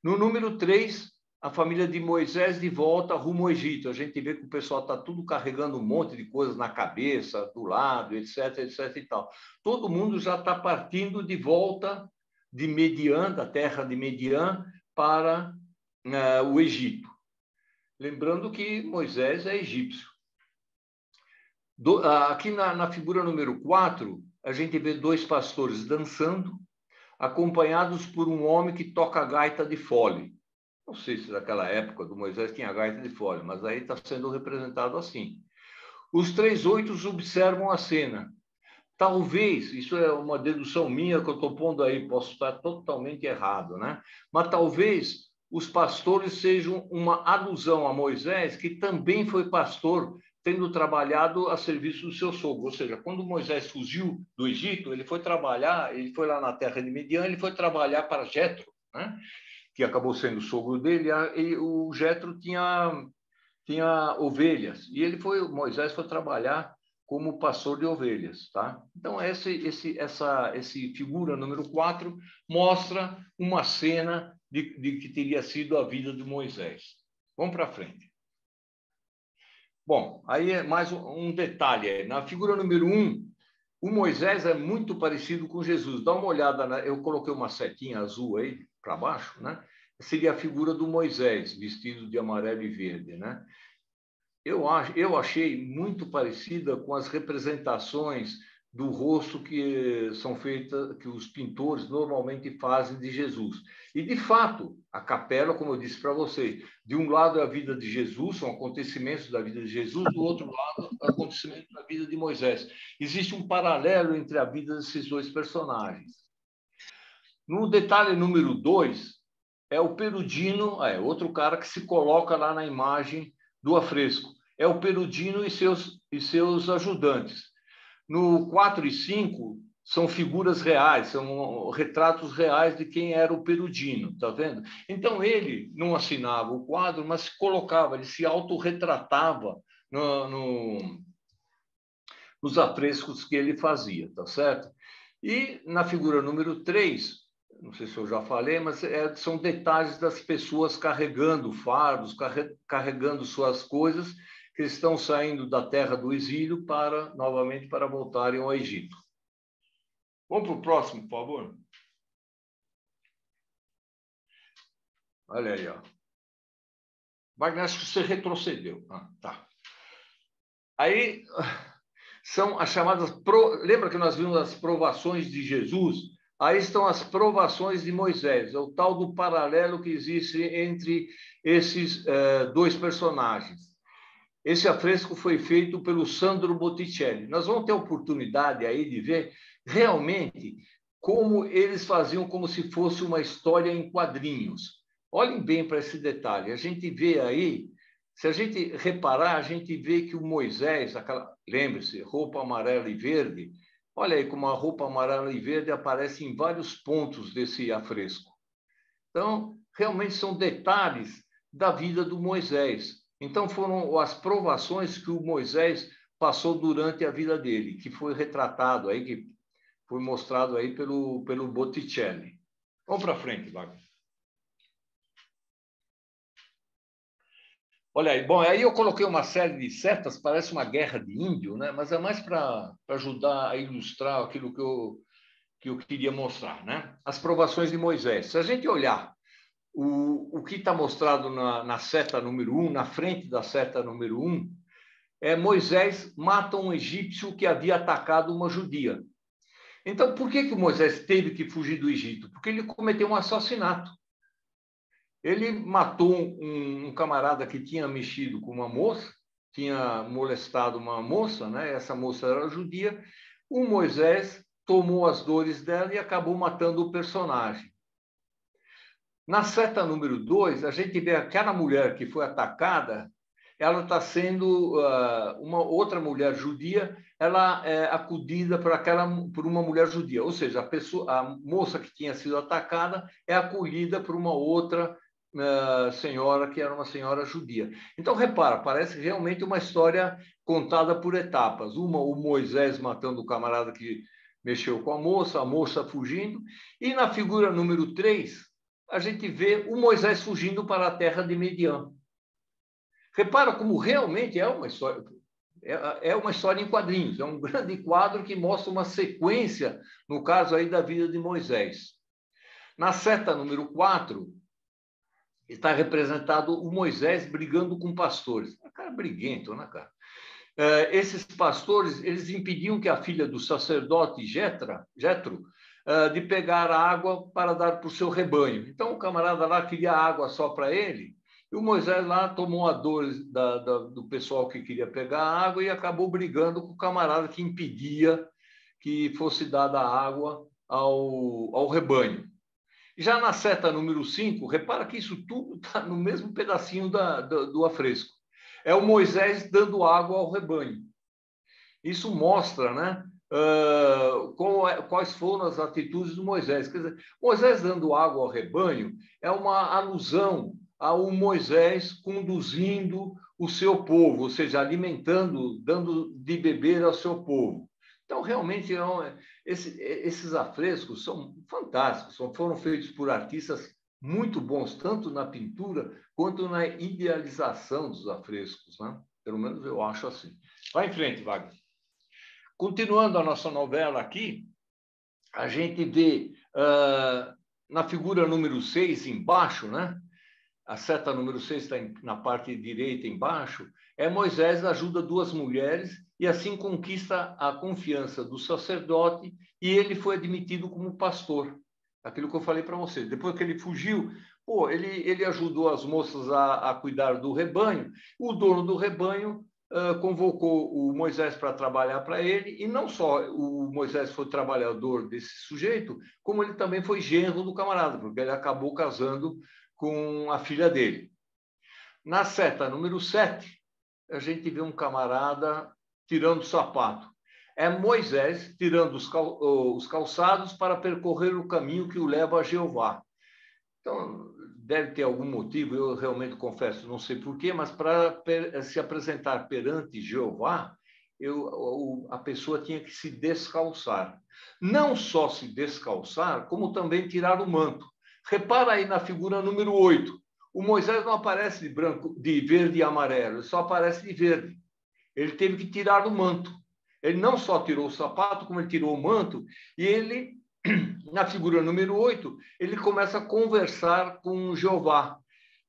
No número 3, a família de Moisés de volta rumo ao Egito. A gente vê que o pessoal está tudo carregando um monte de coisas na cabeça, do lado, etc, etc e tal. Todo mundo já está partindo de volta de Midian, da terra de Midian, para o Egito. Lembrando que Moisés é egípcio. Aqui na figura número 4, a gente vê 2 pastores dançando, acompanhados por um homem que toca gaita de fole. Não sei se naquela época do Moisés tinha gaita de fole, mas aí está sendo representado assim. Os 3 oitos observam a cena. Talvez, isso é uma dedução minha que eu estou pondo aí, posso estar totalmente errado, né? Mas talvez os pastores sejam uma alusão a Moisés, que também foi pastor, tendo trabalhado a serviço do seu sogro. Ou seja, quando Moisés fugiu do Egito, ele foi trabalhar, ele foi lá na terra de Midian, ele foi trabalhar para Jetro, né? Que acabou sendo o sogro dele, e o Jetro tinha ovelhas, e Moisés foi trabalhar como pastor de ovelhas, tá? Então, essa figura número 4 mostra uma cena de que teria sido a vida de Moisés. Vamos para frente. Bom, aí é mais um detalhe. Na figura número 1, o Moisés é muito parecido com Jesus. Dá uma olhada, eu coloquei uma setinha azul aí para baixo, né? Seria a figura do Moisés, vestido de amarelo e verde, né? Eu achei muito parecida com as representações do rosto que são feitas, que os pintores normalmente fazem de Jesus. E, de fato, a capela, como eu disse para você, de um lado é a vida de Jesus, são acontecimentos da vida de Jesus, do outro lado, acontecimentos da vida de Moisés. Existe um paralelo entre a vida desses 2 personagens. No detalhe número 2, é o Perudino, outro cara que se coloca lá na imagem do afresco. É o Perudino e seus ajudantes. No 4 e 5, são figuras reais, são retratos reais de quem era o Perudino, tá vendo? Então, ele não assinava o quadro, mas se colocava, ele se autorretratava nos afrescos que ele fazia, tá certo? E na figura número 3, não sei se eu já falei, mas são detalhes das pessoas carregando fardos, carregando suas coisas, que estão saindo da terra do exílio novamente para voltarem ao Egito. Vamos para o próximo, por favor. Olha aí, ó. Wagner, acho que você retrocedeu. Tá. Aí são as chamadas... Lembra que nós vimos as provações de Jesus? Aí estão as provações de Moisés. É o tal do paralelo que existe entre esses dois personagens. Esse afresco foi feito pelo Sandro Botticelli. Nós vamos ter a oportunidade aí de ver realmente como eles faziam como se fosse uma história em quadrinhos. Olhem bem para esse detalhe. A gente vê aí, se a gente reparar, a gente vê que o Moisés, lembre-se, roupa amarela e verde, olha aí como a roupa amarela e verde aparece em vários pontos desse afresco. Então, realmente são detalhes da vida do Moisés. Então, foram as provações que o Moisés passou durante a vida dele, que foi retratado aí, que foi mostrado aí pelo Botticelli. Vamos para frente, Wagner. Olha aí, bom, aí eu coloquei uma série de setas, parece uma guerra de índio, né? Mas é mais para ajudar a ilustrar aquilo que eu queria mostrar, né? As provações de Moisés. Se a gente olhar o que está mostrado na seta número 1, na frente da seta número 1, Moisés mata um egípcio que havia atacado uma judia. Então, por que Moisés teve que fugir do Egito? Porque ele cometeu um assassinato. Ele matou um camarada que tinha mexido com uma moça, tinha molestado uma moça, né? Essa moça era judia. O Moisés tomou as dores dela e acabou matando o personagem. Na seta número 2, a gente vê aquela mulher que foi atacada, ela está sendo uma outra mulher judia, ela é acudida por uma mulher judia, ou seja, a moça que tinha sido atacada é acolhida por uma outra senhora que era uma senhora judia. Então, repara, parece realmente uma história contada por etapas. O Moisés matando o camarada que mexeu com a moça fugindo, e na figura número 3, a gente vê o Moisés fugindo para a terra de Midian. Repara como realmente é uma história em quadrinhos, é um grande quadro que mostra uma sequência, no caso aí da vida de Moisés. Na seta número 4, está representado o Moisés brigando com pastores. Cara briguento, né, cara? Esses pastores, eles impediam que a filha do sacerdote Jetro de pegar água para dar para o seu rebanho. Então, o camarada lá queria água só para ele, e o Moisés lá tomou a dor do pessoal que queria pegar água e acabou brigando com o camarada que impedia que fosse dada água ao rebanho. Já na seta número 5, repara que isso tudo está no mesmo pedacinho do afresco. É o Moisés dando água ao rebanho. Isso mostra, né, quais foram as atitudes do Moisés. Quer dizer, Moisés dando água ao rebanho é uma alusão ao Moisés conduzindo o seu povo, ou seja, alimentando, dando de beber ao seu povo. Então, realmente, esses afrescos são fantásticos, foram feitos por artistas muito bons, tanto na pintura quanto na idealização dos afrescos, né? Pelo menos eu acho assim. Vai em frente, Wagner. Continuando a nossa novela aqui, a gente vê na figura número 6, embaixo, né? A seta número 6 está na parte direita, embaixo, Moisés ajuda duas mulheres e assim conquista a confiança do sacerdote e ele foi admitido como pastor. Aquilo que eu falei para você. Depois que ele fugiu, ele ajudou as moças a cuidar do rebanho. O dono do rebanho convocou o Moisés para trabalhar para ele, e não só o Moisés foi trabalhador desse sujeito, como ele também foi genro do camarada, porque ele acabou casando com a filha dele. Na seta número 7, a gente vê um camarada tirando o sapato. É Moisés tirando os calçados para percorrer o caminho que o leva a Jeová. Então, deve ter algum motivo, eu realmente confesso, não sei porquê, mas para se apresentar perante Jeová, a pessoa tinha que se descalçar. Não só se descalçar, como também tirar o manto. Repara aí na figura número 8. O Moisés não aparece de branco, de verde e amarelo, ele só aparece de verde. Ele teve que tirar o manto. Ele não só tirou o sapato, como ele tirou o manto, e ele, na figura número 8, ele começa a conversar com Jeová.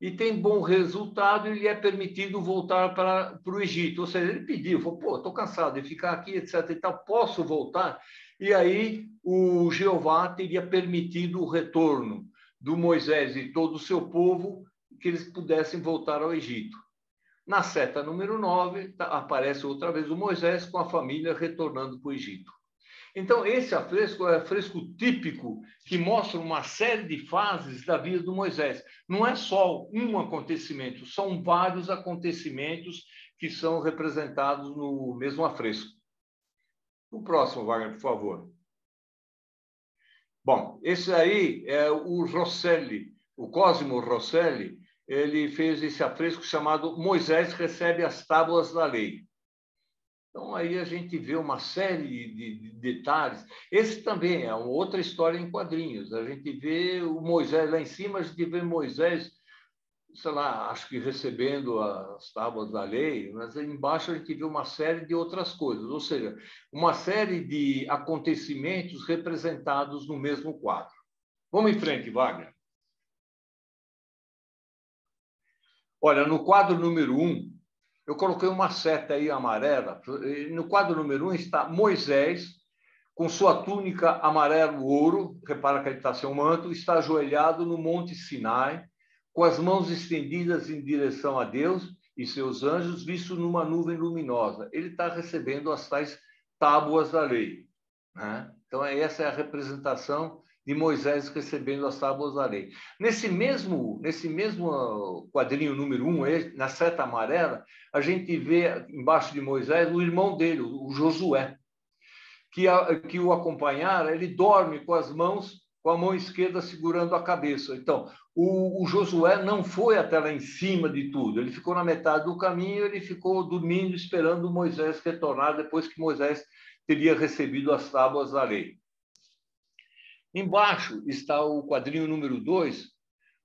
E tem bom resultado, e lhe é permitido voltar para o Egito. Ou seja, ele pediu, falou, pô, estou cansado de ficar aqui, etc. e tal, posso voltar? E aí o Jeová teria permitido o retorno do Moisés e todo o seu povo, que eles pudessem voltar ao Egito. Na seta número 9, aparece outra vez o Moisés com a família retornando para o Egito. Então, esse afresco é um afresco típico que mostra uma série de fases da vida do Moisés. Não é só um acontecimento, são vários acontecimentos que são representados no mesmo afresco. O próximo, Wagner, por favor. Bom, esse aí é o Rosselli, o Cosimo Rosselli. Ele fez esse afresco chamado Moisés recebe as tábuas da lei. Então, aí a gente vê uma série de detalhes. Esse também é uma outra história em quadrinhos. A gente vê o Moisés lá em cima, a gente vê Moisés, sei lá, acho que recebendo as tábuas da lei, mas aí embaixo a gente vê uma série de outras coisas, ou seja, uma série de acontecimentos representados no mesmo quadro. Vamos em frente, Wagner. Olha, no quadro número 1, eu coloquei uma seta aí amarela. No quadro número 1 está Moisés, com sua túnica amarelo-ouro, repara que ele está sem um manto, está ajoelhado no Monte Sinai, com as mãos estendidas em direção a Deus e seus anjos, visto numa nuvem luminosa. Ele está recebendo as tais tábuas da lei, né? Então, essa é a representação de Moisés recebendo as tábuas da lei. Nesse mesmo quadrinho número 1, na seta amarela, a gente vê embaixo de Moisés o irmão dele, o Josué, que o acompanhara. Ele dorme com a mão esquerda segurando a cabeça. Então, o Josué não foi até lá em cima de tudo, ele ficou na metade do caminho, ele ficou dormindo, esperando Moisés retornar, depois que Moisés teria recebido as tábuas da lei. Embaixo está o quadrinho número 2,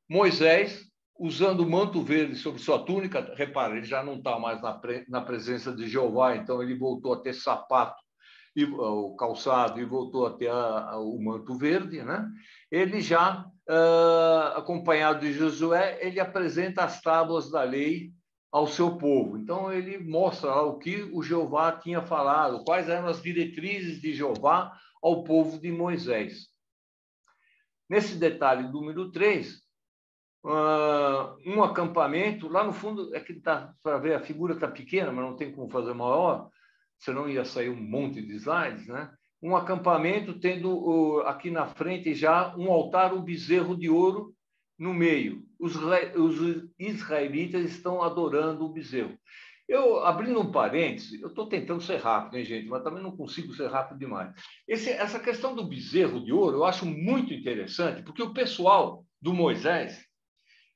Moisés, usando o manto verde sobre sua túnica. Repara, ele já não está mais na presença de Jeová, então ele voltou a ter sapato, o calçado, e voltou a ter o manto verde, né? Ele já, acompanhado de Josué, ele apresenta as tábuas da lei ao seu povo. Então, ele mostra lá o que o Jeová tinha falado, quais eram as diretrizes de Jeová ao povo de Moisés. Nesse detalhe número 3, um acampamento, lá no fundo, é que dá para ver, a figura está pequena, mas não tem como fazer maior, senão ia sair um monte de slides, né? Um acampamento tendo aqui na frente já um altar, um bezerro de ouro no meio. Os israelitas estão adorando o bezerro. Eu, abrindo um parêntese, eu estou tentando ser rápido, hein, gente? Mas também não consigo ser rápido demais. Essa questão do bezerro de ouro eu acho muito interessante, porque o pessoal do Moisés,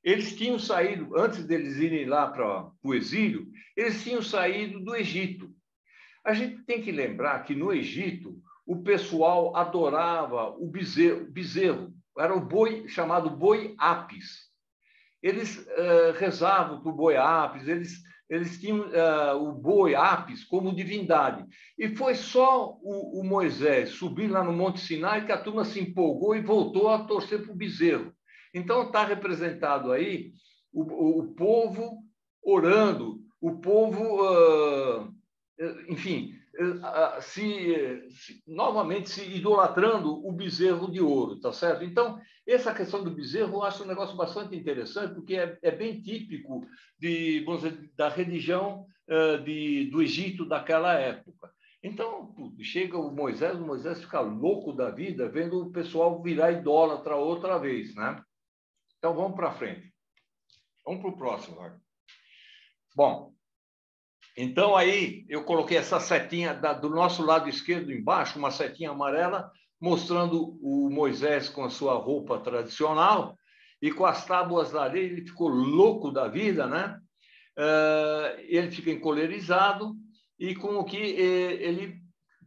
eles tinham saído, antes deles irem lá para o exílio, eles tinham saído do Egito. A gente tem que lembrar que no Egito, o pessoal adorava o bezerro. Era o boi chamado boi Apis. Eles rezavam para o boi Apis, eles tinham o boi Apis como divindade. E foi só o Moisés subir lá no Monte Sinai que a turma se empolgou e voltou a torcer para o bezerro. Então, está representado aí o povo orando, o povo, enfim, novamente se idolatrando o bezerro de ouro, tá certo? Então, essa questão do bezerro eu acho um negócio bastante interessante, porque é bem típico vamos dizer, da religião do Egito daquela época. Então, chega o Moisés fica louco da vida vendo o pessoal virar idólatra outra vez, né? Então, vamos para frente. Vamos para o próximo. Bom, então aí eu coloquei essa setinha do nosso lado esquerdo embaixo, uma setinha amarela, mostrando o Moisés com a sua roupa tradicional e com as tábuas da lei. Ele ficou louco da vida, né? Ele fica encolerizado e com o que ele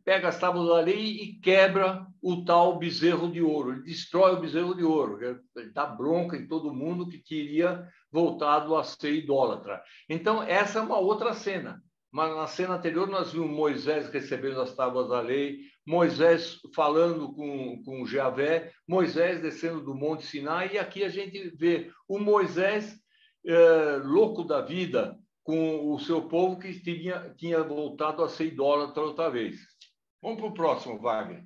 pega as tábuas da lei e quebra o tal bezerro de ouro. Ele destrói o bezerro de ouro. Ele dá bronca em todo mundo que teria voltado a ser idólatra. Então, essa é uma outra cena. Mas na cena anterior, nós vimos Moisés recebendo as tábuas da lei, Moisés falando com Javé, Moisés descendo do Monte Sinai, e aqui a gente vê o Moisés louco da vida com o seu povo que tinha voltado a ser idólatra outra vez. Vamos para o próximo, Wagner.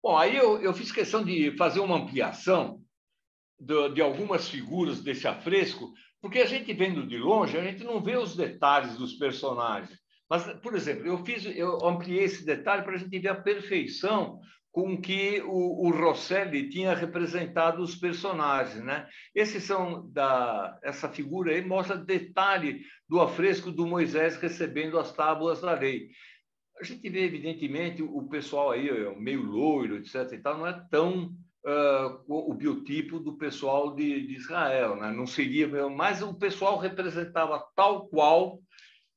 Bom, aí eu fiz questão de fazer uma ampliação de algumas figuras desse afresco, porque a gente vendo de longe, a gente não vê os detalhes dos personagens. Mas, por exemplo, eu ampliei esse detalhe para a gente ver a perfeição com que o Rosselli tinha representado os personagens, né? Essa figura aí mostra detalhe do afresco do Moisés recebendo as tábuas da lei. A gente vê, evidentemente, o pessoal aí, meio loiro, etc. e tal, não é tão o biotipo do pessoal de Israel, né? Não seria, mas o pessoal representava tal qual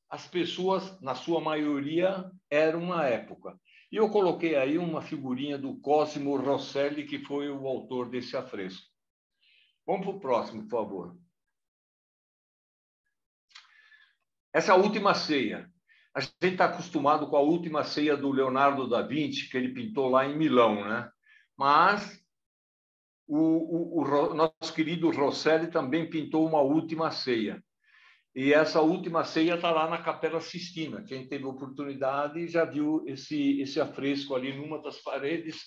as pessoas, na sua maioria, eram uma época. E eu coloquei aí uma figurinha do Cosimo Rosselli, que foi o autor desse afresco. Vamos para o próximo, por favor. Essa é a Última Ceia. A gente está acostumado com a Última Ceia do Leonardo da Vinci, que ele pintou lá em Milão, né? Mas o nosso querido Rosselli também pintou uma Última Ceia. E essa Última Ceia está lá na Capela Sistina. Quem teve oportunidade já viu esse afresco ali numa das paredes,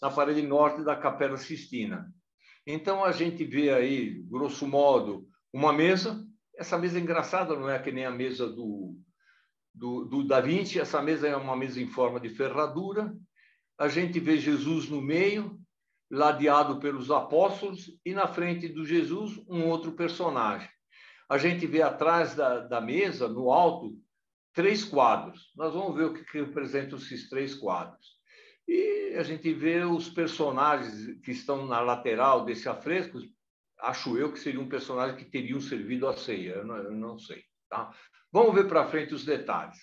na parede norte da Capela Sistina. Então, a gente vê aí, grosso modo, uma mesa. Essa mesa é engraçada, não é que nem a mesa do Da Vinci. Essa mesa é uma mesa em forma de ferradura. A gente vê Jesus no meio, ladeado pelos apóstolos, e na frente do Jesus, um outro personagem. A gente vê atrás da mesa, no alto, 3 quadros. Nós vamos ver o que representam esses 3 quadros. E a gente vê os personagens que estão na lateral desse afresco. Acho eu que seriam personagens que teriam servido à ceia. Eu não sei. Tá? Vamos ver para frente os detalhes.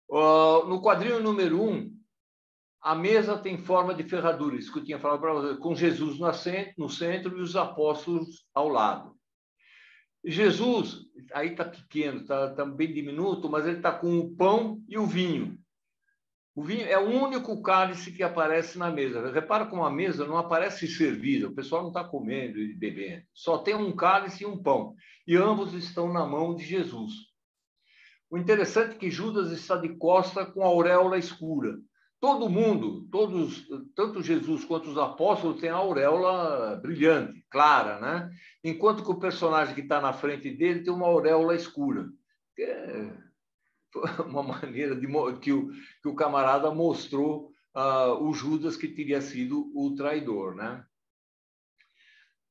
No quadrinho número 1, a mesa tem forma de ferradura, isso que eu tinha falado para você, com Jesus no centro e os apóstolos ao lado. Jesus, aí está pequeno, está bem diminuto, mas ele está com o pão e o vinho. O vinho é o único cálice que aparece na mesa. Repara como a mesa não aparece servida, o pessoal não está comendo e bebendo. Só tem um cálice e um pão. E ambos estão na mão de Jesus. O interessante é que Judas está de costa com a auréola escura. Todo mundo, tanto Jesus quanto os apóstolos, têm a auréola brilhante, clara, né? Enquanto que o personagem que está na frente dele tem uma auréola escura. É uma maneira que o camarada mostrou o Judas que teria sido o traidor, né?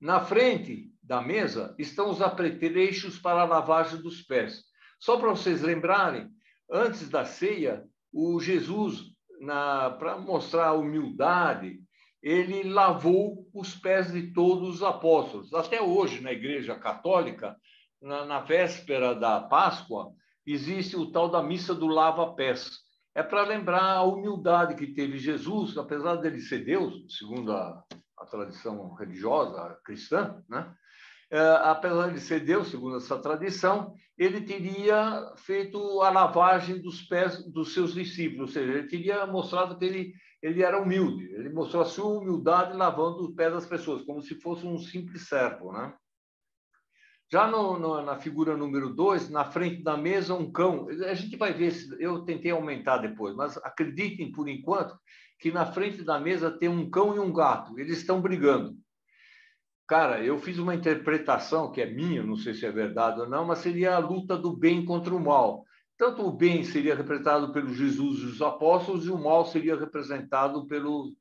Na frente da mesa estão os apetrechos para a lavagem dos pés. Só para vocês lembrarem, antes da ceia, o Jesus, para mostrar a humildade, ele lavou os pés de todos os apóstolos. Até hoje, na Igreja Católica, na véspera da Páscoa, existe o tal da missa do lava-pés. É para lembrar a humildade que teve Jesus, apesar dele ser Deus, segundo a tradição religiosa cristã, né? Apesar de ser Deus, segundo essa tradição, ele teria feito a lavagem dos pés dos seus discípulos, ou seja, ele teria mostrado que ele era humilde, ele mostrou a sua humildade lavando os pés das pessoas, como se fosse um simples servo, né? Já na figura número 2, na frente da mesa, um cão. A gente vai ver, eu tentei aumentar depois, mas acreditem, por enquanto, que na frente da mesa tem um cão e um gato. Eles estão brigando. Cara, eu fiz uma interpretação que é minha, não sei se é verdade ou não, mas seria a luta do bem contra o mal. Tanto o bem seria representado pelo Jesus e os apóstolos, e o mal seria representado pelo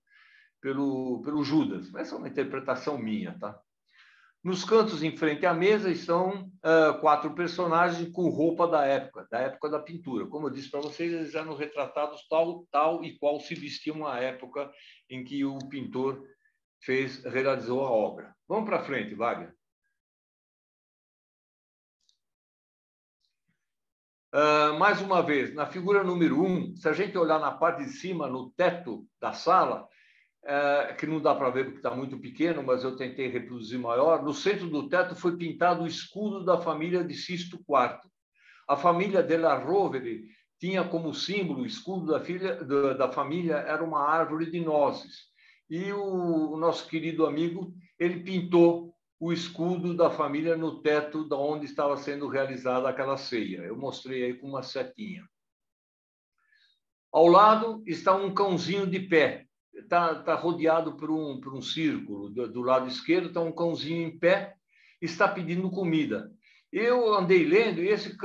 Judas. Essa é uma interpretação minha, tá? Nos cantos em frente à mesa estão 4 personagens com roupa da época da pintura. Como eu disse para vocês, eles eram retratados tal e qual se vestiam à época em que o pintor realizou a obra. Vamos para frente, Wagner. Mais uma vez, na figura número 1, se a gente olhar na parte de cima, no teto da sala, que não dá para ver porque está muito pequeno, mas eu tentei reproduzir maior, no centro do teto foi pintado o escudo da família de Sisto IV. A família della Rovere tinha como símbolo, o escudo da família era uma árvore de nozes. E o nosso querido amigo, ele pintou o escudo da família no teto de onde estava sendo realizada aquela ceia. Eu mostrei aí com uma setinha. Ao lado está um cãozinho de pé. Está rodeado por um círculo. Do lado esquerdo está um cãozinho em pé, está pedindo comida. Eu andei lendo e esse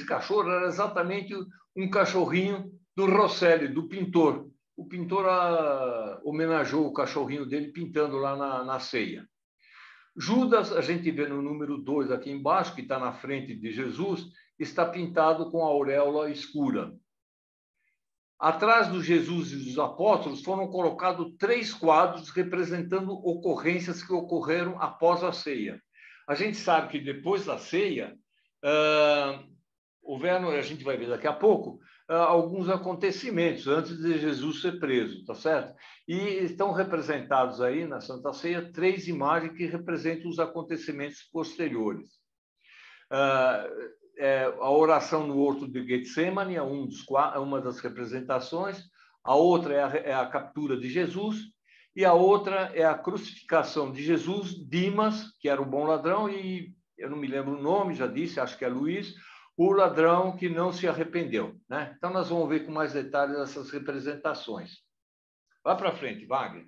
cachorro era exatamente um cachorrinho do Rosselli, do pintor. O pintor homenageou o cachorrinho dele pintando lá na ceia. Judas, a gente vê no número 2 aqui embaixo, que está na frente de Jesus, está pintado com a auréola escura. Atrás do Jesus e dos apóstolos foram colocados 3 quadros representando ocorrências que ocorreram após a ceia. A gente sabe que depois da ceia, houveram, a gente vai ver daqui a pouco, alguns acontecimentos antes de Jesus ser preso, tá certo? E estão representados aí na Santa Ceia 3 imagens que representam os acontecimentos posteriores. A oração no Horto de Getsemane é uma das representações, a outra é a captura de Jesus, e a outra é a crucificação de Jesus, Dimas, que era o bom ladrão, e eu não me lembro o nome, já disse, acho que é Luís, o ladrão que não se arrependeu, né? Então, nós vamos ver com mais detalhes essas representações. Vai para frente, Wagner.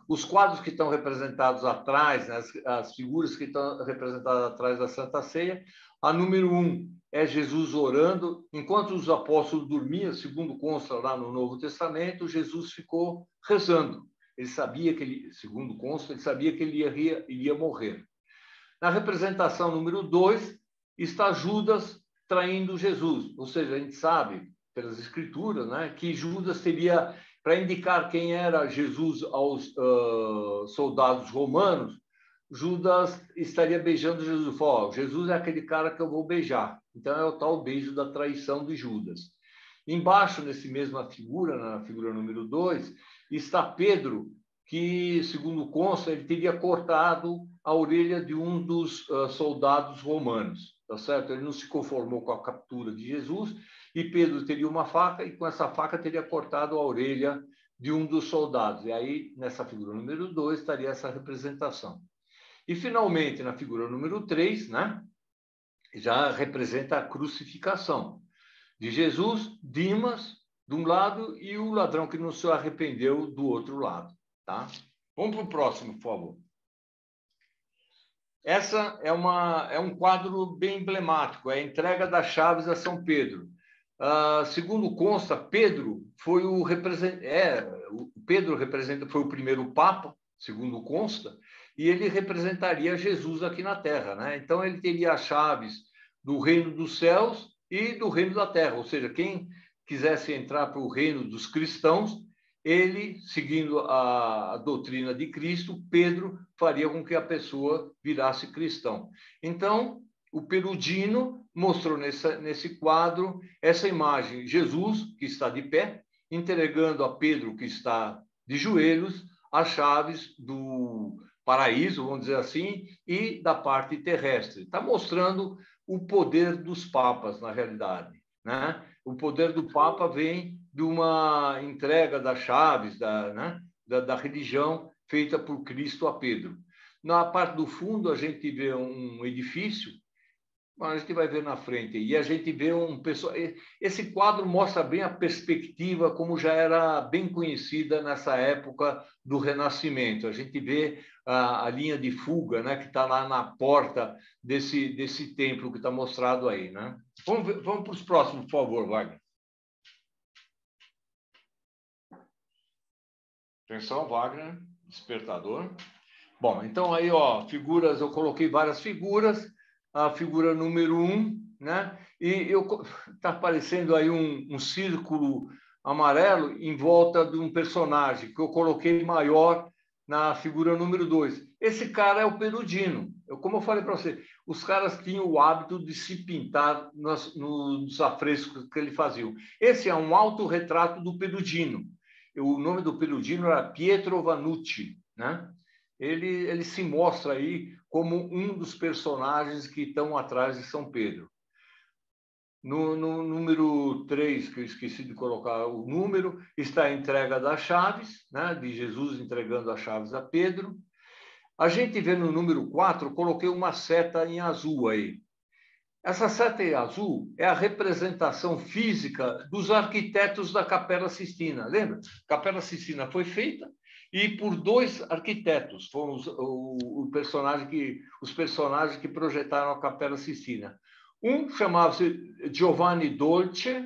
Os quadros que estão representados atrás, né, as figuras que estão representadas atrás da Santa Ceia, a número 1 é Jesus orando. Enquanto os apóstolos dormiam, segundo consta lá no Novo Testamento, Jesus ficou rezando. Ele sabia que segundo consta, ele sabia que ele iria morrer. Na representação número 2, está Judas traindo Jesus. Ou seja, a gente sabe, pelas Escrituras, né, que Judas teria, para indicar quem era Jesus aos soldados romanos, Judas estaria beijando Jesus. Falou, Jesus é aquele cara que eu vou beijar. Então, é o tal beijo da traição de Judas. Embaixo, nessa mesma figura, na figura número 2, está Pedro, que, segundo consta, ele teria cortado a orelha de um dos soldados romanos, tá certo? Ele não se conformou com a captura de Jesus e Pedro teria uma faca e com essa faca teria cortado a orelha de um dos soldados. E aí, nessa figura número 2, estaria essa representação. E, finalmente, na figura número 3, né, já representa a crucificação de Jesus, Dimas, de um lado, e o ladrão que não se arrependeu do outro lado. Tá? Vamos para o próximo, por favor. Essa é um quadro bem emblemático, é a entrega das chaves a São Pedro. Segundo consta, Pedro foi foi o primeiro Papa, segundo consta, e ele representaria Jesus aqui na Terra, né? Então, ele teria as chaves do reino dos céus e do reino da terra, ou seja, quem quisesse entrar para o reino dos cristãos, ele, seguindo a doutrina de Cristo, Pedro faria com que a pessoa virasse cristão. Então, o Perugino mostrou nesse quadro essa imagem, Jesus, que está de pé, entregando a Pedro, que está de joelhos, as chaves do paraíso, vamos dizer assim, e da parte terrestre. Está mostrando o poder dos papas, na realidade, né? O poder do Papa vem de uma entrega das chaves da religião feita por Cristo a Pedro. Na parte do fundo, a gente vê um edifício, a gente vai ver na frente, e a gente vê um pessoal. Esse quadro mostra bem a perspectiva, como já era bem conhecida nessa época do Renascimento. A gente vê a linha de fuga, né, que está lá na porta desse templo que está mostrado aí. Né? Vamos para os próximos, por favor, Wagner. Atenção, Wagner, despertador. Bom, então aí, figuras, eu coloquei várias figuras. A figura número 1, né? E está aparecendo aí um círculo amarelo em volta de um personagem que eu coloquei maior na figura número 2. Esse cara é o Perugino. Como eu falei para você, os caras tinham o hábito de se pintar nos afrescos que eles faziam. Esse é um autorretrato do Perugino. O nome do Perugino era Pietro Vanucci, né? Ele se mostra aí como um dos personagens que estão atrás de São Pedro. No número 3, que eu esqueci de colocar o número, está a entrega das chaves, né? De Jesus entregando as chaves a Pedro. A gente vê no número 4, coloquei uma seta em azul aí. Essa seta em azul é a representação física dos arquitetos da Capela Sistina. Lembra? A Capela Sistina foi feita e por 2 arquitetos. Foram os personagens que projetaram a Capela Sistina. Um chamava-se Giovanni Dolce,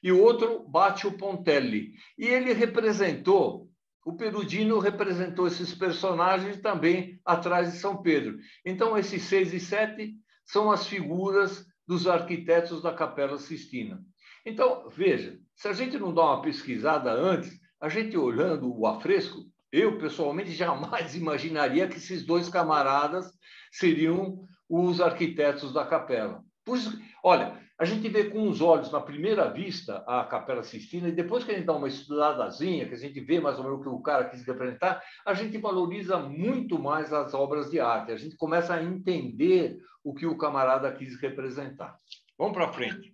e o outro Baccio Pontelli. E ele representou... O Perugino representou esses personagens também atrás de São Pedro. Então, esses 6 e 7 são as figuras dos arquitetos da Capela Sistina. Então, veja, se a gente não dá uma pesquisada antes, a gente olhando o afresco, eu, pessoalmente, jamais imaginaria que esses 2 camaradas seriam os arquitetos da capela. Por isso, olha, a gente vê com os olhos, na primeira vista, a Capela Sistina, e depois que a gente dá uma estudadazinha, que a gente vê mais ou menos o que o cara quis representar, a gente valoriza muito mais as obras de arte. A gente começa a entender o que o camarada quis representar. Vamos para frente.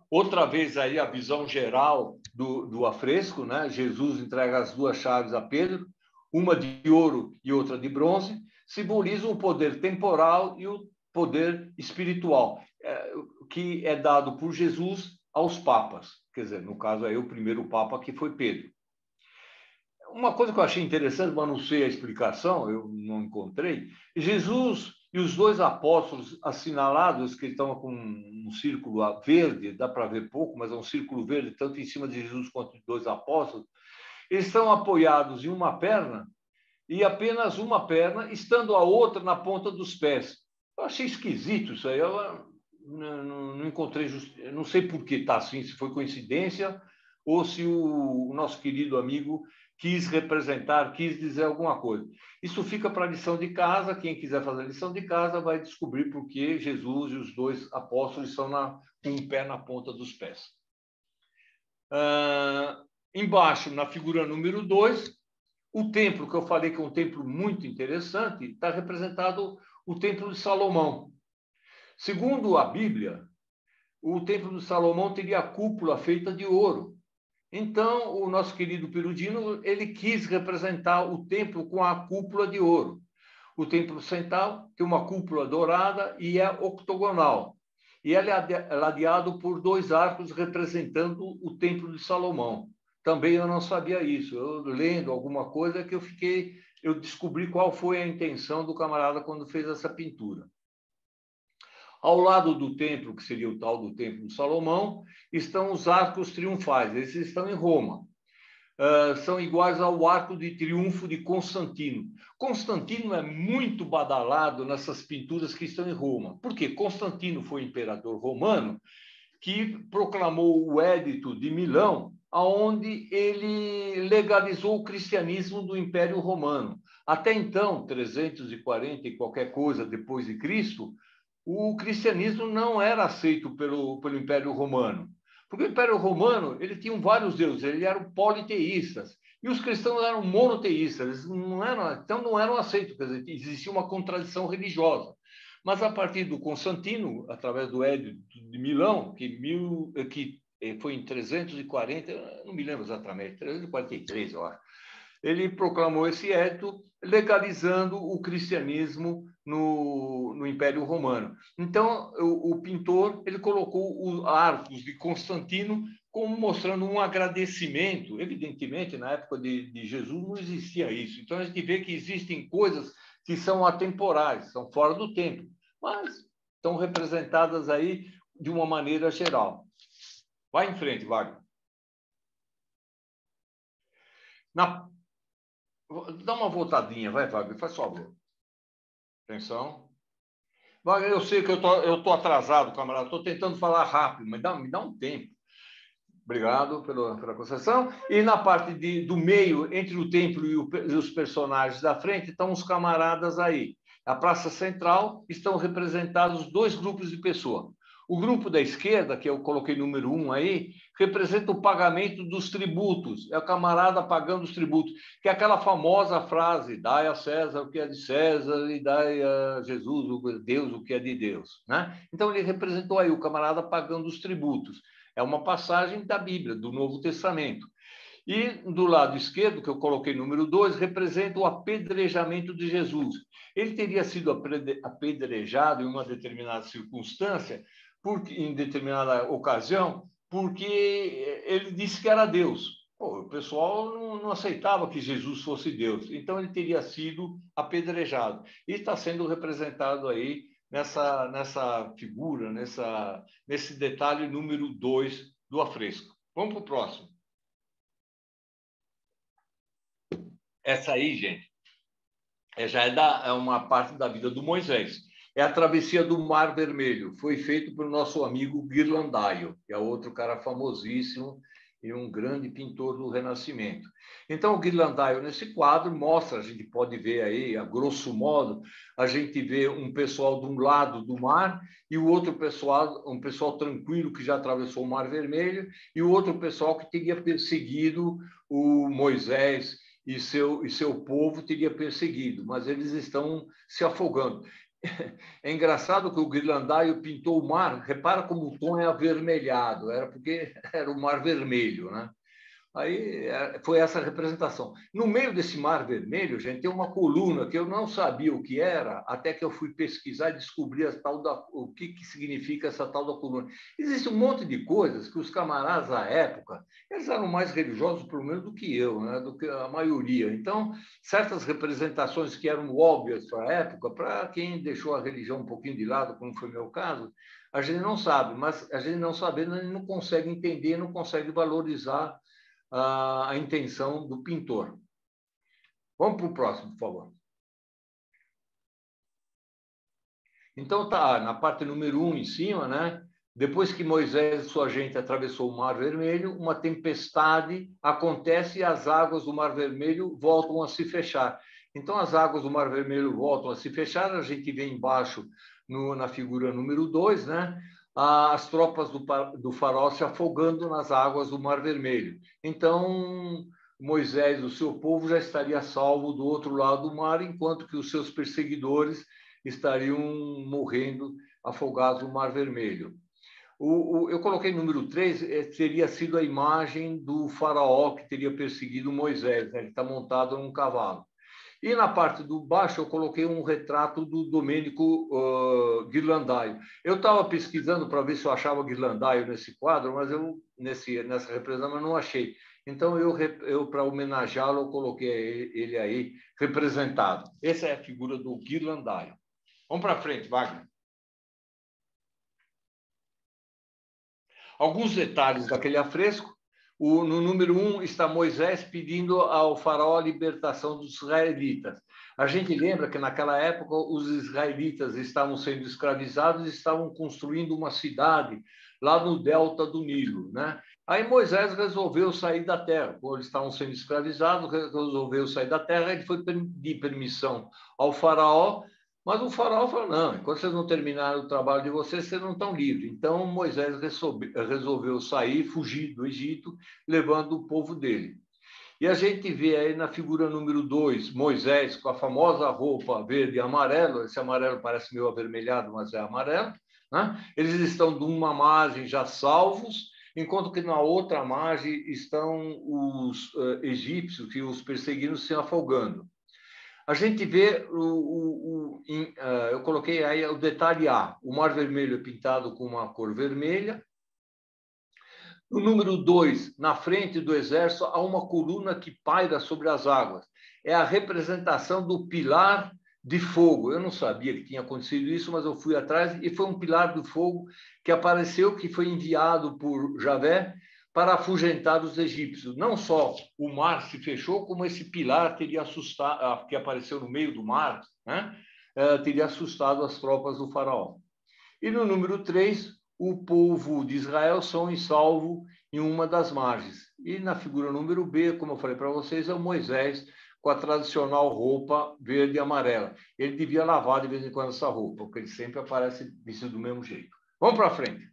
Outra vez aí a visão geral do afresco, né? Jesus entrega as 2 chaves a Pedro, uma de ouro e outra de bronze, simbolizam o poder temporal e o poder espiritual, que é dado por Jesus aos papas. Quer dizer, no caso aí, o primeiro papa, que foi Pedro. Uma coisa que eu achei interessante, mas não sei a explicação, eu não encontrei, Jesus e os 2 apóstolos assinalados, que estão com um círculo verde, dá para ver pouco, mas é um círculo verde, tanto em cima de Jesus quanto de 2 apóstolos, eles estão apoiados em uma perna, e apenas uma perna, estando a outra na ponta dos pés. Eu achei esquisito isso aí, eu não encontrei, não sei por que está assim, se foi coincidência ou se o nosso querido amigo quis representar, quis dizer alguma coisa. Isso fica para a lição de casa, quem quiser fazer a lição de casa vai descobrir por que Jesus e os 2 apóstolos estão com um pé na ponta dos pés. Embaixo, na figura número 2, o templo, que eu falei que é um templo muito interessante, está representado o Templo de Salomão. Segundo a Bíblia, o Templo de Salomão teria a cúpula feita de ouro. Então, o nosso querido Perugino, ele quis representar o templo com a cúpula de ouro. O templo central tem uma cúpula dourada e é octogonal. E ele é ladeado por 2 arcos representando o Templo de Salomão. Também eu não sabia isso. Eu lendo alguma coisa que eu descobri qual foi a intenção do camarada quando fez essa pintura. Ao lado do templo, que seria o tal do Templo de Salomão, estão os arcos triunfais. Esses estão em Roma. São iguais ao arco de triunfo de Constantino. Constantino é muito badalado nessas pinturas que estão em Roma. Por quê? Constantino foi imperador romano que proclamou o Édito de Milão, onde ele legalizou o cristianismo do Império Romano. Até então, 340 e qualquer coisa depois de Cristo, o cristianismo não era aceito pelo Império Romano. Porque o Império Romano ele tinha vários deuses, eles eram politeístas. E os cristãos eram monoteístas, eles não eram aceitos, quer dizer, existia uma contradição religiosa. Mas a partir do Constantino, através do Édito de Milão, que foi em 340, não me lembro exatamente, 343, eu acho, ele proclamou esse édito, legalizando o cristianismo no Império Romano. Então, o pintor ele colocou os arcos de Constantino como mostrando um agradecimento. Evidentemente, na época de Jesus não existia isso. Então, a gente vê que existem coisas que são atemporais, são fora do tempo, mas estão representadas aí de uma maneira geral. Vai em frente, Wagner. Dá uma voltadinha, vai, Wagner, faz favor. Atenção. Eu sei que eu tô atrasado, camarada. Estou tentando falar rápido, mas me dá um tempo. Obrigado pela concessão. E na parte do meio, entre o templo e os personagens da frente, estão os camaradas aí. A praça central estão representados 2 grupos de pessoas. O grupo da esquerda, que eu coloquei número 1 aí, representa o pagamento dos tributos. É o camarada pagando os tributos, que é aquela famosa frase: dai a César o que é de César e dai a Jesus, Deus, o que é de Deus. Né? Então, ele representou aí o camarada pagando os tributos. É uma passagem da Bíblia, do Novo Testamento. E do lado esquerdo, que eu coloquei número 2, representa o apedrejamento de Jesus. Ele teria sido apedrejado em uma determinada circunstância, em determinada ocasião, porque ele disse que era Deus. Pô, o pessoal não aceitava que Jesus fosse Deus. Então, ele teria sido apedrejado. E está sendo representado aí nessa figura, nesse detalhe número 2 do afresco. Vamos para o próximo. Essa aí, gente, já é uma parte da vida do Moisés. É a travessia do Mar Vermelho. Foi feito pelo nosso amigo Ghirlandaio, que é outro cara famosíssimo e um grande pintor do Renascimento. Então, o Ghirlandaio, nesse quadro, mostra, a gente pode ver aí, a grosso modo, a gente vê um pessoal de um lado do mar e o outro pessoal, um pessoal tranquilo que já atravessou o Mar Vermelho, e o outro pessoal que teria perseguido o Moisés e seu povo teria perseguido, mas eles estão se afogando. É engraçado que o Ghirlandaio pintou o mar, repara como o tom é avermelhado, era porque era o Mar Vermelho, né? Aí foi essa representação. No meio desse Mar Vermelho, gente, tem uma coluna que eu não sabia o que era, até que eu fui pesquisar e descobri o que significa essa tal da coluna. Existe um monte de coisas que os camaradas da época, eles eram mais religiosos, pelo menos, do que eu, né? Do que a maioria. Então, certas representações que eram óbvias para a época, para quem deixou a religião um pouquinho de lado, como foi meu caso, a gente não sabe, mas a gente não sabendo, a gente não consegue entender, não consegue valorizar a intenção do pintor. Vamos para o próximo, por favor. Então, tá na parte número 1 em cima, né? Depois que Moisés e sua gente atravessou o Mar Vermelho, uma tempestade acontece e as águas do Mar Vermelho voltam a se fechar. Então, as águas do Mar Vermelho voltam a se fechar, a gente vê embaixo, na figura número 2, né? As tropas do faraó se afogando nas águas do Mar Vermelho. Então, Moisés e o seu povo já estaria salvo do outro lado do mar, enquanto que os seus perseguidores estariam morrendo afogados no Mar Vermelho. Eu coloquei número 3, teria sido a imagem do faraó que teria perseguido Moisés, né? Ele está montado num cavalo. E na parte do baixo eu coloquei um retrato do Domênico Ghirlandaio. Eu estava pesquisando para ver se eu achava Ghirlandaio nesse quadro, mas eu nessa representação eu não achei. Então eu para homenageá-lo, eu coloquei ele aí representado. Essa é a figura do Ghirlandaio. Vamos para frente, Wagner. Alguns detalhes daquele afresco. No número 1 está Moisés pedindo ao faraó a libertação dos israelitas. A gente lembra que naquela época os israelitas estavam sendo escravizados e estavam construindo uma cidade lá no delta do Nilo, né? Aí Moisés resolveu sair da terra. Quando eles estavam sendo escravizados, resolveu sair da terra. Ele foi pedir permissão ao faraó, mas o faraó falou: não, enquanto vocês não terminarem o trabalho de vocês não estão livres. Então, Moisés resolveu sair, fugir do Egito, levando o povo dele. E a gente vê aí na figura número 2, Moisés com a famosa roupa verde e amarelo. Esse amarelo parece meio avermelhado, mas é amarelo, né? Eles estão de uma margem já salvos, enquanto que na outra margem estão os egípcios que os perseguiram se afogando. A gente vê, eu coloquei aí o detalhe A, o Mar Vermelho é pintado com uma cor vermelha. No número 2, na frente do exército, há uma coluna que paira sobre as águas. É a representação do pilar de fogo. Eu não sabia que tinha acontecido isso, mas eu fui atrás e foi um pilar de fogo que apareceu, que foi enviado por Javé para afugentar os egípcios. Não só o mar se fechou, como esse pilar teria assustado, que apareceu no meio do mar, né? Teria assustado as tropas do faraó. E no número 3, o povo de Israel são salvo em uma das margens. E na figura número B, como eu falei para vocês, é o Moisés com a tradicional roupa verde e amarela. Ele devia lavar de vez em quando essa roupa, porque ele sempre aparece vestido do mesmo jeito. Vamos para frente.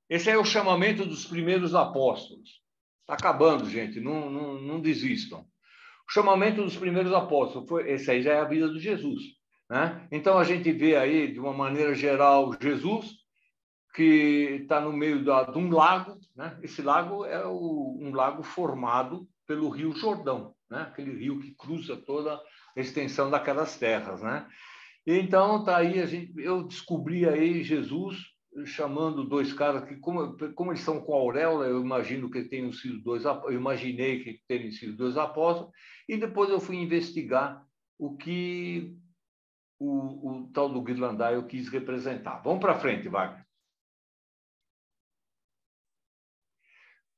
Esse é o chamamento dos primeiros apóstolos. Está acabando, gente, não desistam. O chamamento dos primeiros apóstolos, esse aí já é a vida de Jesus, né? Então, a gente vê aí, de uma maneira geral, Jesus, que está no meio de um lago, né? Esse lago é um lago formado pelo Rio Jordão, né? Aquele rio que cruza toda a extensão daquelas terras, né? Então, tá aí, eu descobri aí Jesus chamando dois caras que, como eles são com auréola, eu imagino que tenham sido eu imaginei que tenham sido dois apóstolos, e depois eu fui investigar o que o tal do Ghirlandaio quis representar. Vamos para frente, Wagner.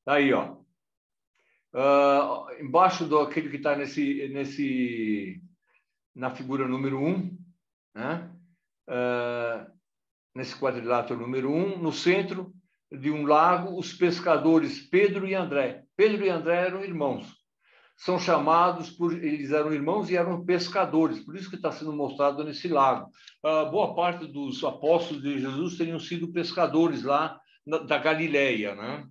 Aí, ó. Embaixo do aquele que está na figura número 1, né? Nesse quadrilátero número 1, no centro de um lago, os pescadores Pedro e André. Pedro e André eram irmãos. São chamados eles eram irmãos e eram pescadores, por isso que está sendo mostrado nesse lago. Boa parte dos apóstolos de Jesus teriam sido pescadores lá da Galileia, né?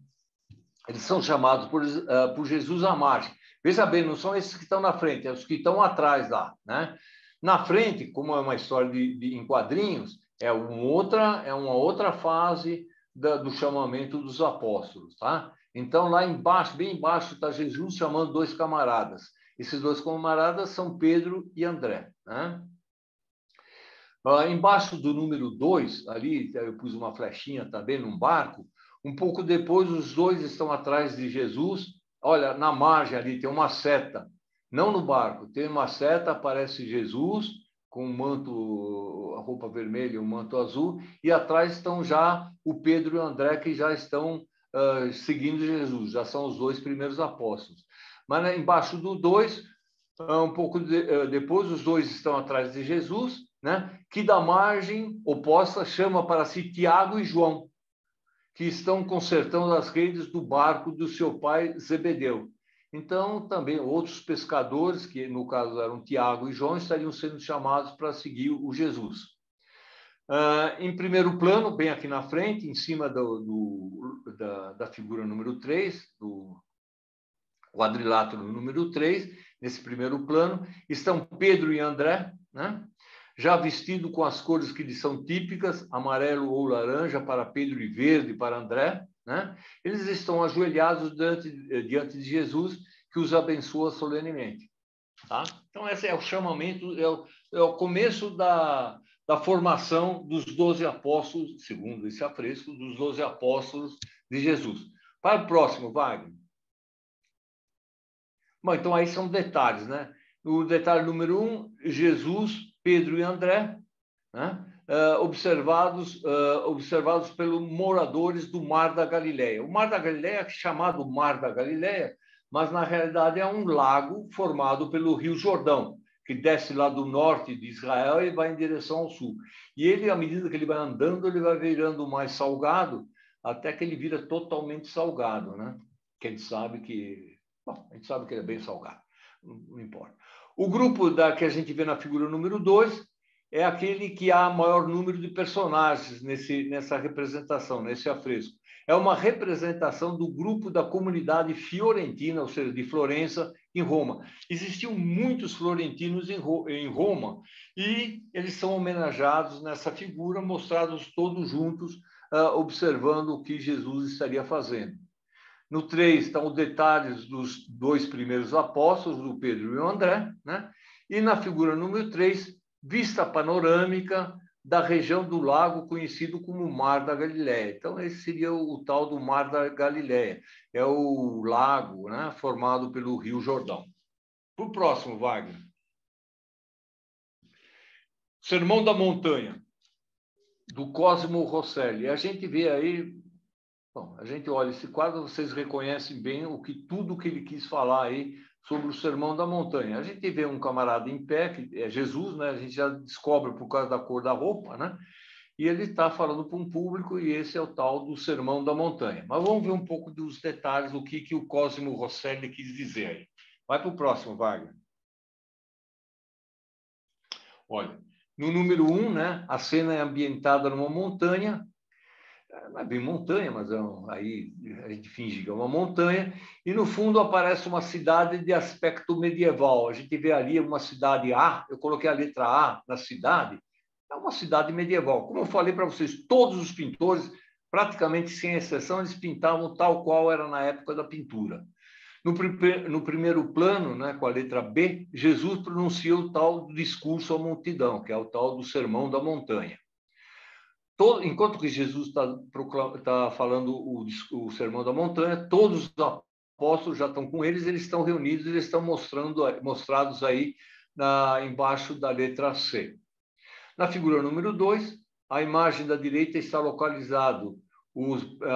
Eles são chamados por Jesus à margem. Veja bem, não são esses que estão na frente, é os que estão atrás lá, né? Na frente, como é uma história em quadrinhos, é uma outra fase do chamamento dos apóstolos, tá? Então, lá embaixo, bem embaixo, está Jesus chamando dois camaradas. Esses dois camaradas são Pedro e André, né? Embaixo do número 2, ali, eu pus uma flechinha também num barco. Um pouco depois, os dois estão atrás de Jesus. Olha, na margem ali tem uma seta. Não no barco, tem uma seta, aparece Jesus com um manto, a roupa vermelha e um manto azul, e atrás estão já o Pedro e o André, que já estão seguindo Jesus, já são os dois primeiros apóstolos. Mas né, embaixo do 2, um pouco depois, os dois estão atrás de Jesus, né? Que da margem oposta chama para si Tiago e João, que estão consertando as redes do barco do seu pai Zebedeu. Então, também outros pescadores, que no caso eram Tiago e João, estariam sendo chamados para seguir o Jesus. Em primeiro plano, bem aqui na frente, em cima da figura número 3, do quadrilátero número 3, nesse primeiro plano, estão Pedro e André, né? Já vestido com as cores que lhes são típicas, amarelo ou laranja para Pedro e verde para André, né? Eles estão ajoelhados diante de Jesus, que os abençoa solenemente. Tá? Então, esse é o chamamento, é o começo da formação dos 12 apóstolos, segundo esse afresco, dos 12 apóstolos de Jesus. Para o próximo, Wagner. Bom, então aí são detalhes, né? O detalhe número 1, Jesus, Pedro e André, né? observados pelos moradores do Mar da Galileia. O Mar da Galileia é chamado Mar da Galileia, mas na realidade é um lago formado pelo Rio Jordão, que desce lá do norte de Israel e vai em direção ao sul. E ele, à medida que ele vai andando, ele vai virando mais salgado, até que ele vira totalmente salgado, né? Que a gente sabe que... Bom, a gente sabe que ele é bem salgado, não importa. O grupo que a gente vê na figura número 2 é aquele que há maior número de personagens nessa representação, nesse afresco. É uma representação do grupo da comunidade fiorentina, ou seja, de Florença, em Roma. Existiam muitos florentinos em Roma e eles são homenageados nessa figura, mostrados todos juntos, observando o que Jesus estaria fazendo. No 3 estão os detalhes dos dois primeiros apóstolos, o Pedro e o André, né? E na figura número 3, vista panorâmica da região do lago conhecido como Mar da Galileia. Então, esse seria o tal do Mar da Galileia. É o lago, né, formado pelo Rio Jordão. Para o próximo, Wagner. Sermão da Montanha, do Cosimo Rosselli. A gente vê aí... Bom, a gente olha esse quadro, vocês reconhecem bem tudo que ele quis falar aí sobre o Sermão da Montanha. A gente vê um camarada em pé, que é Jesus, né? A gente já descobre por causa da cor da roupa, né? e ele está falando para um público, e esse é o tal do Sermão da Montanha. Mas vamos ver um pouco dos detalhes, o que o Cosimo Rosselli quis dizer aí. Vai para o próximo, Wagner. Olha, no número 1, né, a cena é ambientada numa montanha, não é bem montanha, mas aí a gente finge que é uma montanha, e no fundo aparece uma cidade de aspecto medieval. A gente vê ali uma cidade A, eu coloquei a letra A na cidade, é uma cidade medieval. Como eu falei para vocês, todos os pintores, praticamente sem exceção, eles pintavam tal qual era na época da pintura. No primeiro plano, né, com a letra B, Jesus pronuncia o tal discurso à multidão, que é o tal do Sermão da Montanha. Enquanto que Jesus está falando o Sermão da Montanha, todos os apóstolos já estão com eles estão reunidos, eles estão mostrados aí embaixo da letra C. Na figura número 2, a imagem da direita está localizado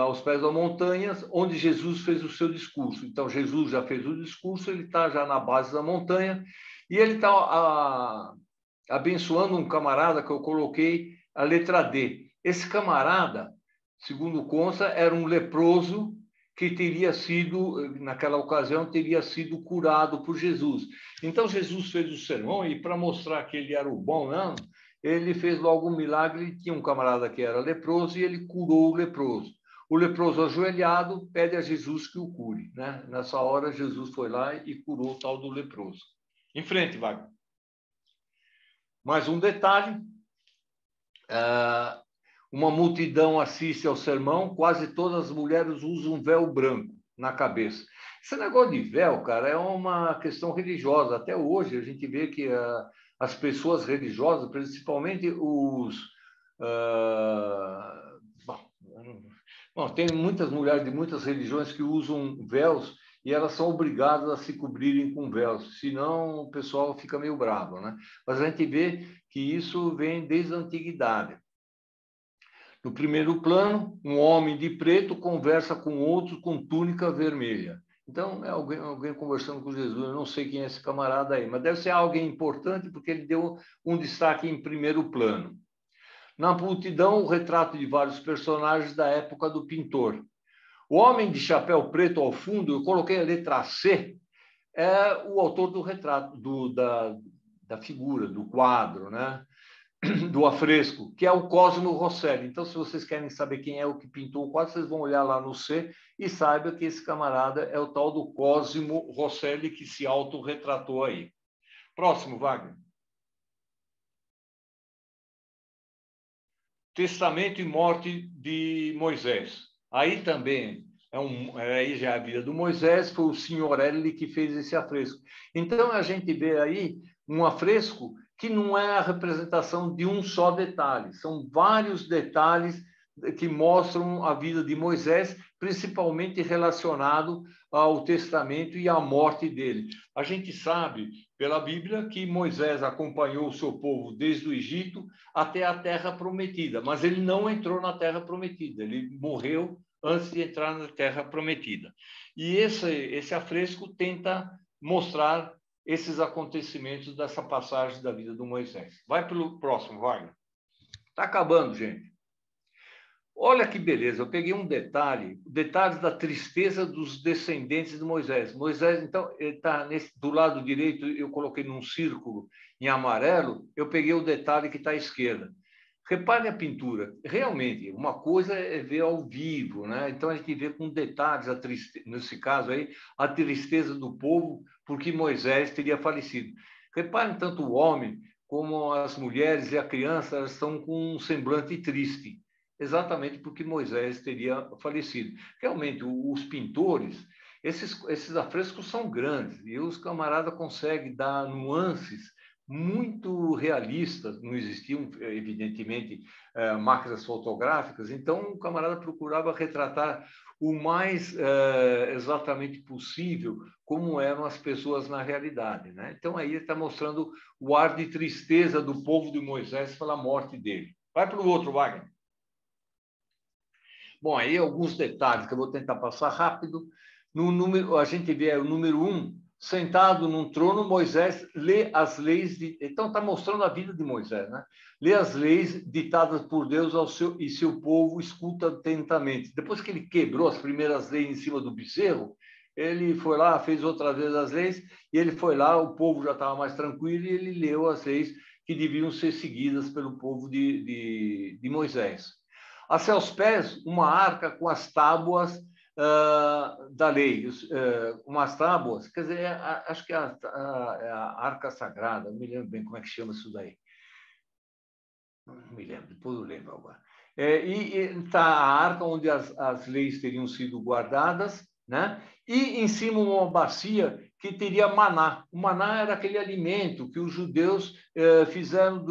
aos pés da montanha, onde Jesus fez o seu discurso. Então, Jesus já fez o discurso, ele está já na base da montanha, e ele está abençoando um camarada que eu coloquei a letra D. Esse camarada, segundo consta, era um leproso que teria sido, naquela ocasião, teria sido curado por Jesus. Então, Jesus fez o sermão, e para mostrar que ele era o bom, não, ele fez logo um milagre. Tinha um camarada que era leproso e ele curou o leproso. O leproso ajoelhado pede a Jesus que o cure, né? Nessa hora, Jesus foi lá e curou o tal do leproso. Em frente, Wagner. Mais um detalhe. Uma multidão assiste ao sermão, quase todas as mulheres usam um véu branco na cabeça. Esse negócio de véu, cara, é uma questão religiosa. Até hoje a gente vê que as pessoas religiosas, principalmente tem muitas mulheres de muitas religiões que usam véus e elas são obrigadas a se cobrirem com véus, senão o pessoal fica meio bravo, né? Mas a gente vê que isso vem desde a antiguidade. No primeiro plano, um homem de preto conversa com outro com túnica vermelha. Então, é alguém conversando com Jesus. Eu não sei quem é esse camarada aí, mas deve ser alguém importante, porque ele deu um destaque em primeiro plano. Na multidão, o retrato de vários personagens da época do pintor. O homem de chapéu preto ao fundo, eu coloquei a letra C, é o autor do retrato, da figura, do quadro, né? Do afresco, que é o Cosimo Rosselli. Então, se vocês querem saber quem é o que pintou o quadro, vocês vão olhar lá no C e saibam que esse camarada é o tal do Cosimo Rosselli, que se autorretratou aí. Próximo, Wagner. Testamento e morte de Moisés. Aí também aí já é a vida do Moisés, foi o Signorelli que fez esse afresco. Então, a gente vê aí um afresco que não é a representação de um só detalhe, são vários detalhes que mostram a vida de Moisés, principalmente relacionado ao testamento e à morte dele. A gente sabe, pela Bíblia, que Moisés acompanhou o seu povo desde o Egito até a Terra Prometida, mas ele não entrou na Terra Prometida, ele morreu antes de entrar na Terra Prometida. E esse afresco tenta mostrar esses acontecimentos dessa passagem da vida do Moisés. Vai pelo próximo, Wagner. Está acabando, gente. Olha que beleza, eu peguei um detalhes da tristeza dos descendentes de Moisés. Moisés, então, ele está do lado direito, eu coloquei num círculo em amarelo, eu peguei o detalhe que está à esquerda. Repare a pintura. Realmente, uma coisa é ver ao vivo, né? Então a gente vê com detalhes, nesse caso aí, a tristeza do povo, porque Moisés teria falecido. Reparem, tanto o homem como as mulheres e a criança, elas estão com um semblante triste, exatamente porque Moisés teria falecido. Realmente, os pintores, esses afrescos são grandes, e os camaradas conseguem dar nuances muito realistas. Não existiam, evidentemente, máquinas fotográficas, então o camarada procurava retratar o mais exatamente possível como eram as pessoas na realidade, né? Então, aí ele está mostrando o ar de tristeza do povo de Moisés pela morte dele. Vai para o outro, Wagner. Bom, aí alguns detalhes que eu vou tentar passar rápido. No número, a gente vê o número 1, sentado num trono, Moisés lê as leis. Então, está mostrando a vida de Moisés, né? Lê as leis ditadas por Deus e seu povo escuta atentamente. Depois que ele quebrou as primeiras leis em cima do bezerro, ele foi lá, fez outra vez as leis, e ele foi lá, o povo já estava mais tranquilo, e ele leu as leis que deviam ser seguidas pelo povo de Moisés. A seus pés, uma arca com as tábuas da lei, umas tábuas, quer dizer, acho que é a arca sagrada, não me lembro bem como é que chama isso daí. Não me lembro, depois eu lembro agora. E está a arca onde as leis teriam sido guardadas, né? E em cima uma bacia que teria maná. O maná era aquele alimento que os judeus tiveram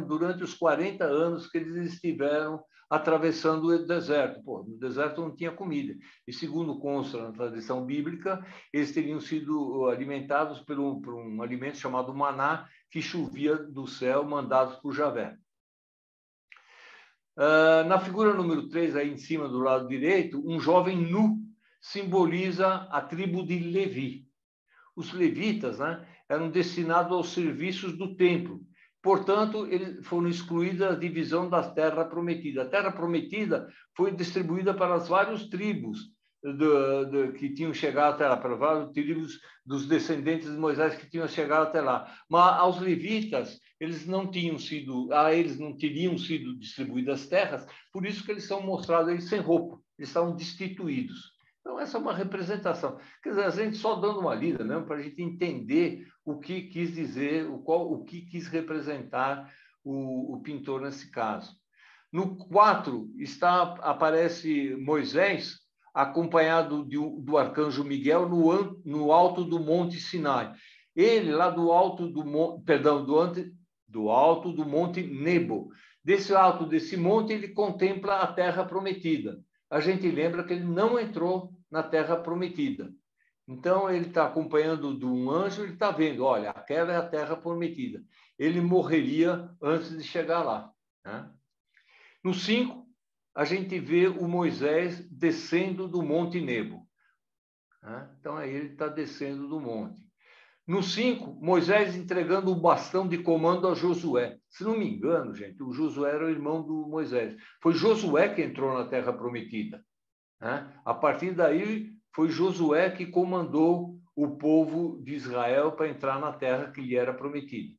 durante os 40 anos que eles estiveram atravessando o deserto. Pô, no deserto não tinha comida. E segundo consta na tradição bíblica, eles teriam sido alimentados por um alimento chamado maná, que chovia do céu, mandados por Javé. Na figura número 3, aí em cima do lado direito, um jovem nu simboliza a tribo de Levi. Os levitas, né, eram destinados aos serviços do templo. Portanto, eles foram excluídos da divisão da Terra Prometida. A Terra Prometida foi distribuída para as várias tribos que tinham chegado até lá, para várias tribos dos descendentes de Moisés que tinham chegado até lá. Mas aos levitas, eles não teriam sido distribuídas as terras, por isso que eles são mostrados aí sem roupa, eles estavam destituídos. Então, essa é uma representação. Quer dizer, a gente só dando uma lida, né, para a gente entender o que quis dizer, o que quis representar o pintor nesse caso. No 4, aparece Moisés, acompanhado do arcanjo Miguel, no alto do Monte Sinai. Ele, lá do alto do alto do Monte Nebo. Desse alto desse monte, ele contempla a Terra Prometida. A gente lembra que ele não entrou na Terra Prometida. Então, ele está acompanhando de um anjo, ele está vendo, olha, aquela é a Terra Prometida. Ele morreria antes de chegar lá, né? No 5, a gente vê o Moisés descendo do Monte Nebo, né? Então, aí ele está descendo do monte. No 5, Moisés entregando o bastão de comando a Josué. Se não me engano, gente, o Josué era o irmão do Moisés. Foi Josué que entrou na Terra Prometida, né? A partir daí, foi Josué que comandou o povo de Israel para entrar na terra que lhe era prometida.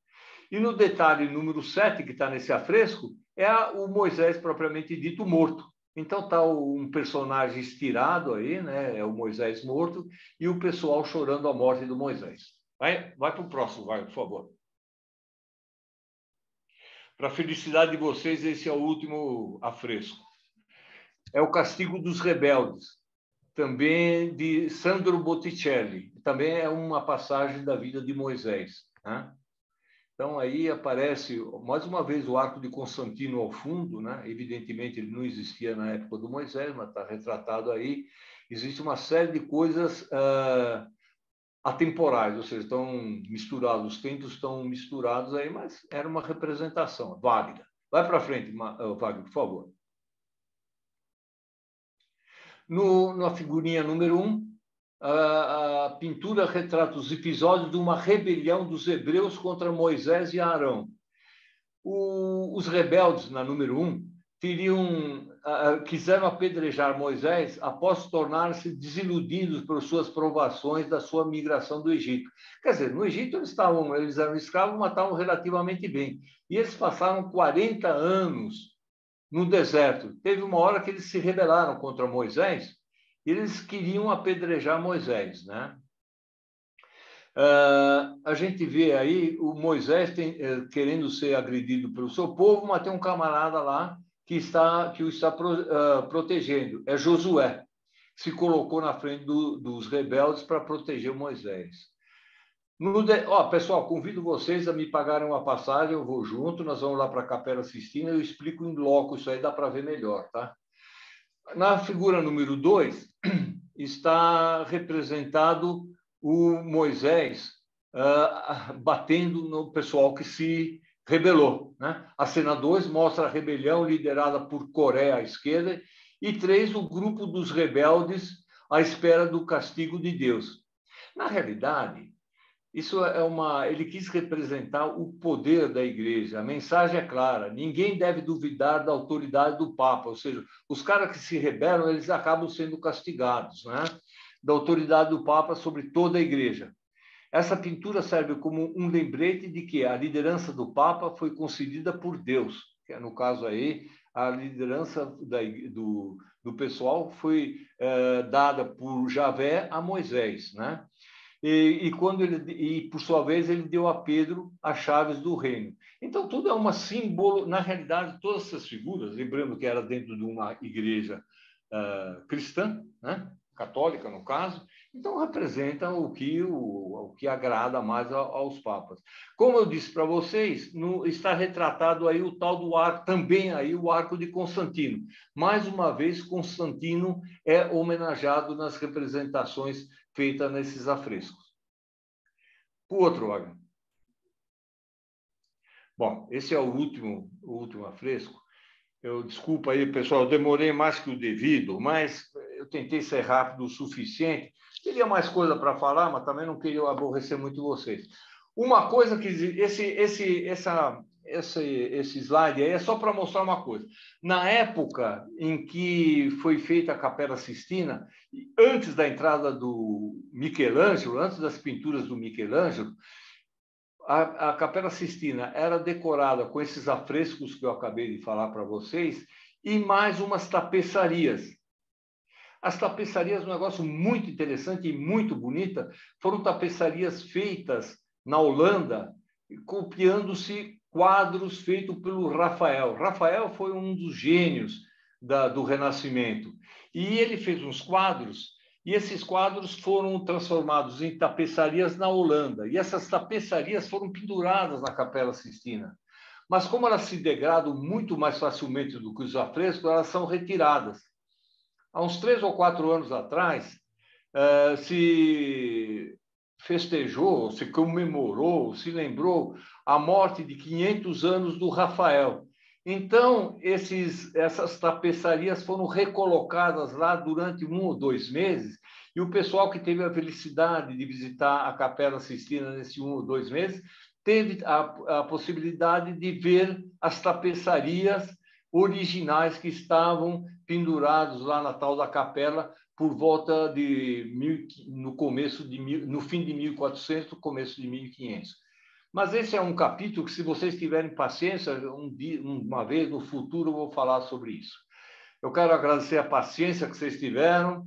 E no detalhe número 7, que está nesse afresco, é o Moisés propriamente dito morto. Então está um personagem estirado aí, né? É o Moisés morto, e o pessoal chorando a morte do Moisés. Vai para o próximo, por favor. Para a felicidade de vocês, esse é o último afresco. É o Castigo dos Rebeldes, também de Sandro Botticelli. Também é uma passagem da vida de Moisés, né? Então, aí aparece, mais uma vez, o arco de Constantino ao fundo, né? Evidentemente, ele não existia na época do Moisés, mas está retratado aí. Existe uma série de coisas atemporais, ou seja, estão misturados, os tempos estão misturados aí, mas era uma representação válida. Vai para frente, Wagner, por favor. Na figurinha número 1, a pintura retrata os episódios de uma rebelião dos hebreus contra Moisés e Arão. Os rebeldes, na número 1, quiseram apedrejar Moisés após tornar-se desiludidos por suas provações da sua migração do Egito. Quer dizer, no Egito eles eram escravos, mas estavam relativamente bem. E eles passaram 40 anos no deserto. Teve uma hora que eles se rebelaram contra Moisés, e eles queriam apedrejar Moisés, né? A gente vê aí o Moisés querendo ser agredido pelo seu povo, mas tem um camarada lá que o está protegendo. É Josué, que se colocou na frente dos rebeldes para proteger Moisés. Pessoal, convido vocês a me pagarem uma passagem, eu vou junto, nós vamos lá para a Capela Sistina, eu explico em loco, isso aí dá para ver melhor, tá? Na figura número 2, está representado o Moisés batendo no pessoal que se rebelou, né? A cena 2 mostra a rebelião liderada por Coré à esquerda, e 3, o grupo dos rebeldes à espera do castigo de Deus. Na realidade, ele quis representar o poder da Igreja. A mensagem é clara: ninguém deve duvidar da autoridade do Papa, ou seja, os caras que se rebelam, eles acabam sendo castigados, né? Da autoridade do Papa sobre toda a Igreja. Essa pintura serve como um lembrete de que a liderança do Papa foi concedida por Deus, que é, no caso aí, a liderança do pessoal foi dada por Javé a Moisés, né? E por sua vez ele deu a Pedro as chaves do reino. Então tudo é uma símbolo, na realidade todas essas figuras, lembrando que era dentro de uma igreja cristã, né? Católica no caso, então representam o que agrada mais aos papas. Como eu disse para vocês, está retratado aí o tal do arco, também aí o arco de Constantino. Mais uma vez, Constantino é homenageado nas representações feitas nesses afrescos. O outro, Wagner. Bom, esse é o último afresco. Desculpa aí, pessoal, eu demorei mais que o devido, mas eu tentei ser rápido o suficiente. Teria mais coisa para falar, mas também não queria aborrecer muito vocês. Uma coisa que esse slide aí é só para mostrar uma coisa. Na época em que foi feita a Capela Sistina, antes da entrada do Michelangelo, antes das pinturas do Michelangelo, a Capela Sistina era decorada com esses afrescos que eu acabei de falar para vocês e mais umas tapeçarias. As tapeçarias, um negócio muito interessante e muito bonita, foram tapeçarias feitas na Holanda, copiando-se quadros feitos pelo Rafael. Rafael foi um dos gênios do Renascimento. E ele fez uns quadros, e esses quadros foram transformados em tapeçarias na Holanda. E essas tapeçarias foram penduradas na Capela Sistina. Mas como elas se degradam muito mais facilmente do que os afrescos, elas são retiradas. Há uns 3 ou 4 anos atrás, se festejou, se comemorou, se lembrou a morte de 500 anos do Rafael. Então, essas tapeçarias foram recolocadas lá durante 1 ou 2 meses, e o pessoal que teve a felicidade de visitar a Capela Sistina nesses 1 ou 2 meses, teve a possibilidade de ver as tapeçarias originais que estavam pendurados lá na tal da capela por volta no fim de 1400, começo de 1500. Mas esse é um capítulo que, se vocês tiverem paciência, uma vez no futuro eu vou falar sobre isso. Eu quero agradecer a paciência que vocês tiveram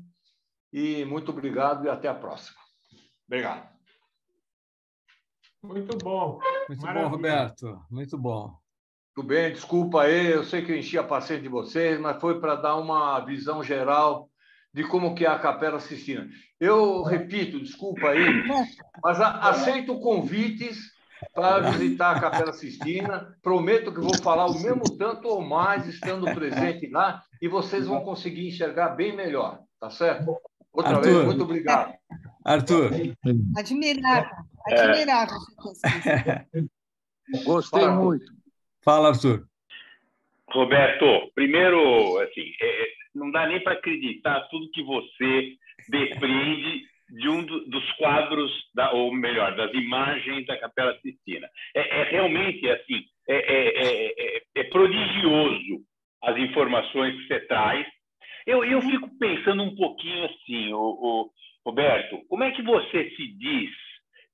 e muito obrigado e até a próxima. Obrigado. Muito bom. Muito Maravilha. bom, Roberto. Muito bom. Tudo bem, desculpa aí, eu sei que eu enchi a paciência de vocês, mas foi para dar uma visão geral de como que é a Capela Sistina. Eu repito, desculpa aí, mas aceito convites para visitar a Capela Sistina. Prometo que vou falar o mesmo tanto ou mais estando presente lá e vocês vão conseguir enxergar bem melhor, tá certo? Outra vez, muito obrigado. Arthur. Admirável. Gostei muito. Fala, Arthur. Roberto, primeiro, assim, não dá nem para acreditar tudo que você depreende de dos quadros, ou melhor, das imagens da Capela Sistina. Realmente, assim, é prodigioso as informações que você traz. Eu fico pensando um pouquinho assim, Roberto, como é que você se diz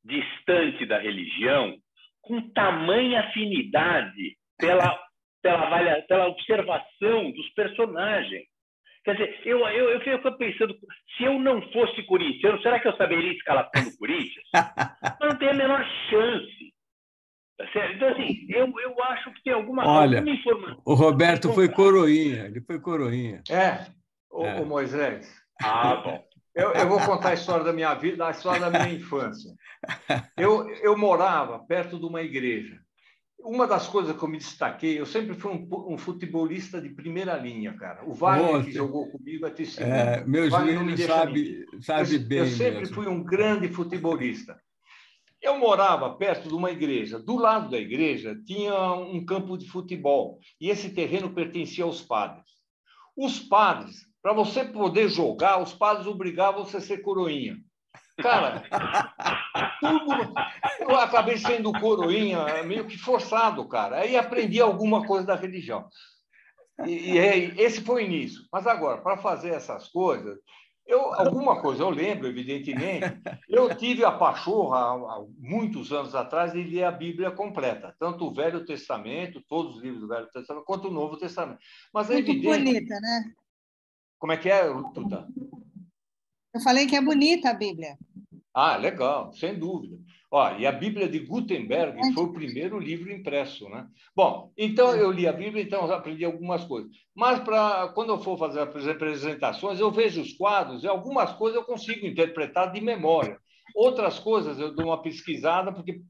distante da religião com tamanha afinidade pela observação dos personagens? Quer dizer, eu fico pensando, se eu não fosse corintiano, será que eu saberia a escalação do Corinthians? Não tem a menor chance. Tá certo? Então, assim, eu acho que tem alguma informação. O Roberto foi coroinha, ele foi coroinha. O Moisés. Bom. Eu vou contar a história da minha vida, a história da minha infância. Eu morava perto de uma igreja. Uma das coisas que eu me destaquei, eu sempre fui um futebolista de primeira linha, cara. O Wagner, que jogou comigo, é testemunho. Meu joelho sabe bem. Eu sempre fui um grande futebolista. Eu morava perto de uma igreja. Do lado da igreja tinha um campo de futebol. E esse terreno pertencia aos padres. Os padres, para você poder jogar, os padres obrigavam você a ser coroinha. Cara, eu acabei sendo coroinha meio que forçado, cara. Aí aprendi alguma coisa da religião. Esse foi o início. Mas agora, para fazer essas coisas, alguma coisa eu lembro, evidentemente. Eu tive a pachorra, há muitos anos atrás, de ler a Bíblia completa, tanto o Velho Testamento, todos os livros do Velho Testamento, quanto o Novo Testamento. Mas é Muito evidente... bonita, né? Como é que é, Tuta? Eu falei que é bonita a Bíblia. Ah, legal, sem dúvida. Ó, e a Bíblia de Gutenberg foi o primeiro livro impresso, né? Bom, então eu li a Bíblia, então eu aprendi algumas coisas. Mas quando eu for fazer as apresentações, eu vejo os quadros e algumas coisas eu consigo interpretar de memória. Outras coisas eu dou uma pesquisada, porque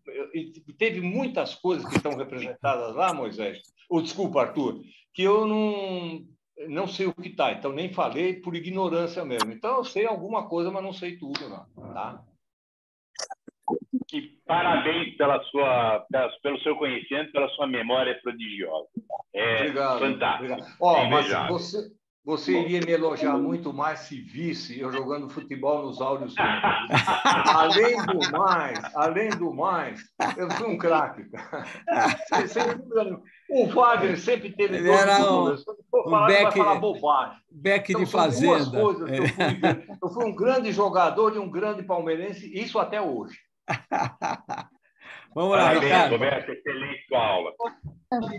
teve muitas coisas que estão representadas lá, Moisés, ou desculpa, Arthur, que eu não sei o que está, então nem falei por ignorância mesmo. Então eu sei alguma coisa, mas não sei tudo, não, tá? E parabéns pelo seu conhecimento, pela sua memória prodigiosa. É obrigado, fantástico. Obrigado. Ó, mas invejável. você iria me elogiar muito mais se visse eu jogando futebol nos áureos tempos. Além do mais, eu fui um craque. Sem dúvida nenhuma. O Wagner sempre teve Ele dono era do goleiro. Se for falar, ele vai falar bobagem. Beck Então, de são duas fazenda. coisas que eu fui ver. Eu fui um grande jogador e um grande palmeirense, isso até hoje. Vamos lá, Parabéns, Ricardo. Roberto, excelente sua aula.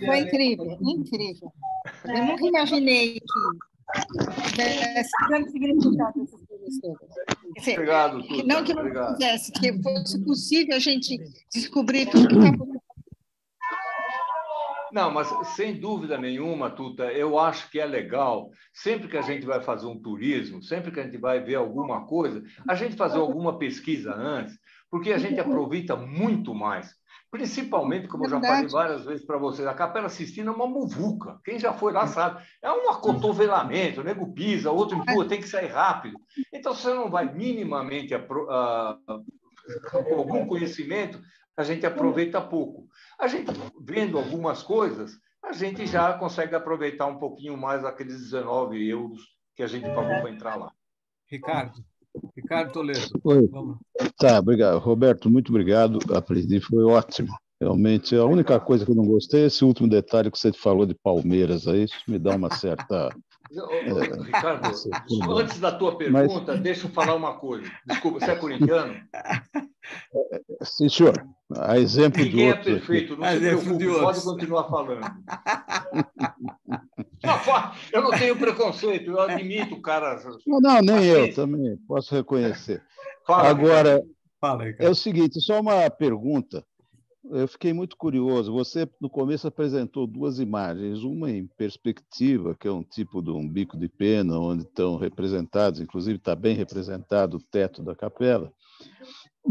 Foi incrível, incrível. Eu nunca imaginei que tivesse tanto significado essas coisas todas. Obrigado, Tuta. Não que não Obrigado. tivesse, que fosse possível a gente descobrir tudo que está por aí. Não, mas sem dúvida nenhuma, Tuta, eu acho que é legal, sempre que a gente vai fazer um turismo, sempre que a gente vai ver alguma coisa, a gente fazer alguma pesquisa antes, porque a gente aproveita muito mais. Principalmente, como eu já falei várias vezes para vocês, a Capela Sistina é uma muvuca. Quem já foi lá sabe. É um acotovelamento, o nego pisa, outro empurra, tem que sair rápido. Então, você não vai minimamente com algum conhecimento, a gente aproveita pouco. A gente, vendo algumas coisas, a gente já consegue aproveitar um pouquinho mais aqueles 19 euros que a gente pagou para entrar lá. Ricardo Toledo. Oi. Vamos. Tá, obrigado. Roberto, muito obrigado. Aprendi, foi ótimo. Realmente, a única coisa que eu não gostei é esse último detalhe que você falou de Palmeiras. Aí isso me dá uma certa... Ricardo, antes da tua pergunta, deixa eu falar uma coisa. Desculpa, você é corintiano? Sim, senhor. A exemplo de Ninguém outros é perfeito, não se preocupe, pode continuar falando. Eu não tenho preconceito, eu admito, cara. Não, nem eu também posso reconhecer. Agora, é o seguinte, só uma pergunta. Eu fiquei muito curioso. Você, no começo, apresentou duas imagens. Uma em perspectiva, que é um tipo de um bico de pena, onde estão representados, inclusive está bem representado o teto da capela.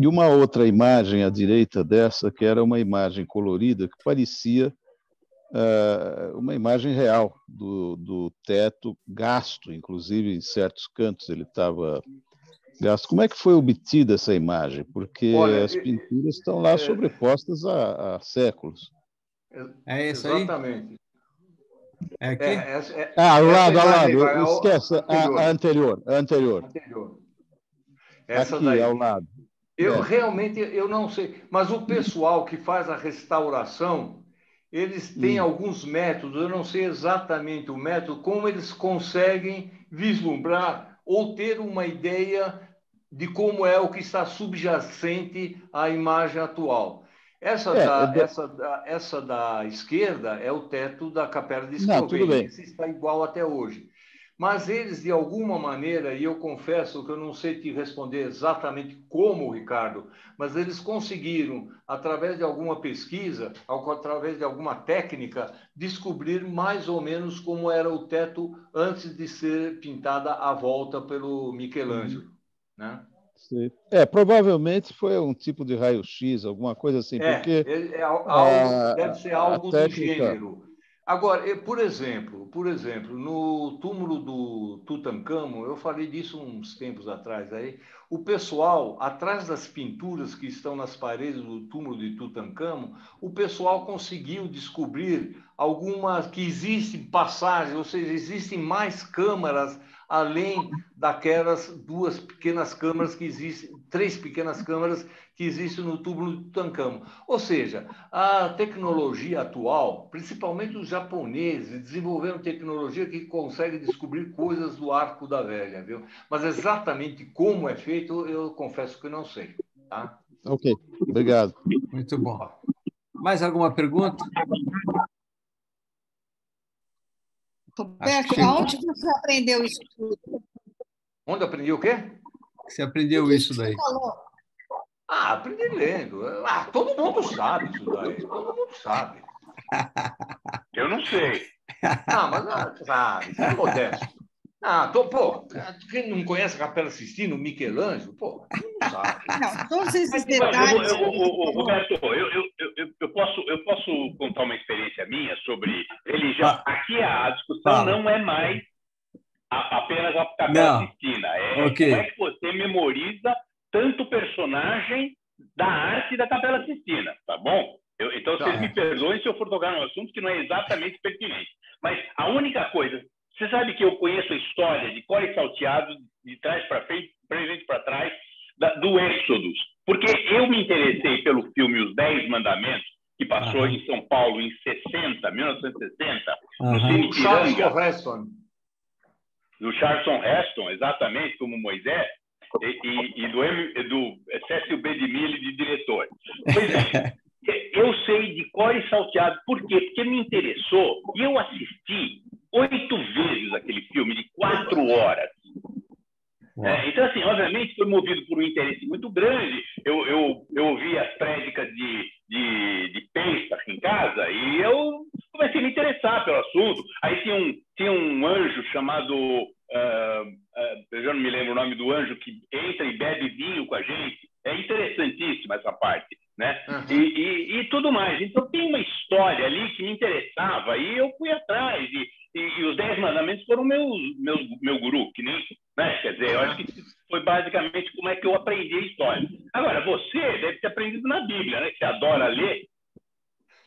E uma outra imagem à direita dessa, que era uma imagem colorida, que parecia uma imagem real do teto, gasto, inclusive em certos cantos ele estava gasto. Como é que foi obtida essa imagem? Porque as pinturas estão lá sobrepostas há séculos. É isso aí? Exatamente. É aqui? Ao lado. Esquece. A anterior. Essa aqui, daí. ao lado. Realmente, eu não sei. Mas o pessoal que faz a restauração, eles têm alguns métodos, eu não sei exatamente o método, como eles conseguem vislumbrar ou ter uma ideia de como é o que está subjacente à imagem atual. Essa da esquerda é o teto da Capela de Escovém. Esse está igual até hoje. Mas eles, de alguma maneira, e eu confesso que eu não sei te responder exatamente como, Ricardo, mas eles conseguiram, através de alguma pesquisa, através de alguma técnica, descobrir mais ou menos como era o teto antes de ser pintada à volta pelo Michelangelo, né? Sim. Provavelmente foi um tipo de raio-x, alguma coisa assim, porque... deve ser algo do gênero. Agora, por exemplo, no túmulo do Tutancâmon, eu falei disso uns tempos atrás, aí, o pessoal, atrás das pinturas que estão nas paredes do túmulo de Tutancâmon, o pessoal conseguiu descobrir algumas que existem passagens, ou seja, existem mais câmaras além daquelas duas pequenas câmaras que existem, 3 pequenas câmaras que existem no túmulo de Tutancâmon. Ou seja, a tecnologia atual, principalmente os japoneses, desenvolveram tecnologia que consegue descobrir coisas do Arco da Velha, viu? Mas exatamente como é feito, eu confesso que não sei. Tá? Ok, obrigado. Muito bom. Mais alguma pergunta? Roberto, aonde você aprendeu isso tudo? Onde eu aprendi o quê? Você aprendeu isso daí? Aprendi lendo. Todo mundo sabe isso daí. Todo mundo sabe. Eu não sei. Mas sabe, é modesto. Quem não conhece a Capela Sistina, o Michelangelo, não sabe. Não, todos esses detalhes... Roberto, eu posso contar uma experiência minha sobre religião. Aqui a discussão não é mais apenas a Capela Sistina. Como é que você memoriza tanto personagem da arte da Capela Sistina, tá bom? Então, vocês me perdoem se eu for tocar num assunto que não é exatamente pertinente. Mas a única coisa... Você sabe que eu conheço a história de cor e salteado, de trás para frente para trás, do Êxodos. Porque eu me interessei pelo filme Os 10 Mandamentos, que passou em São Paulo em 1960, no Cine Piranga. Do Charlton Heston, exatamente, como Moisés, e do Cécil B. DeMille de diretor. Pois é, eu sei de cor e salteado. Por quê? Porque me interessou e eu assisti 8 vezes aquele filme de 4 horas. Então, assim, obviamente, foi movido por um interesse muito grande. Eu ouvi as prédicas de Pesach em casa e eu comecei a me interessar pelo assunto. Aí tinha um anjo chamado... eu já não me lembro o nome do anjo, que entra e bebe vinho com a gente. É interessantíssima essa parte, né? E tudo mais. Então, tem uma história ali que me interessava e eu fui atrás. E os 10 mandamentos foram meu guru, que nem... Né? Quer dizer, eu acho que foi basicamente como é que eu aprendi a história. Agora, você deve ter aprendido na Bíblia, né? Que você adora ler.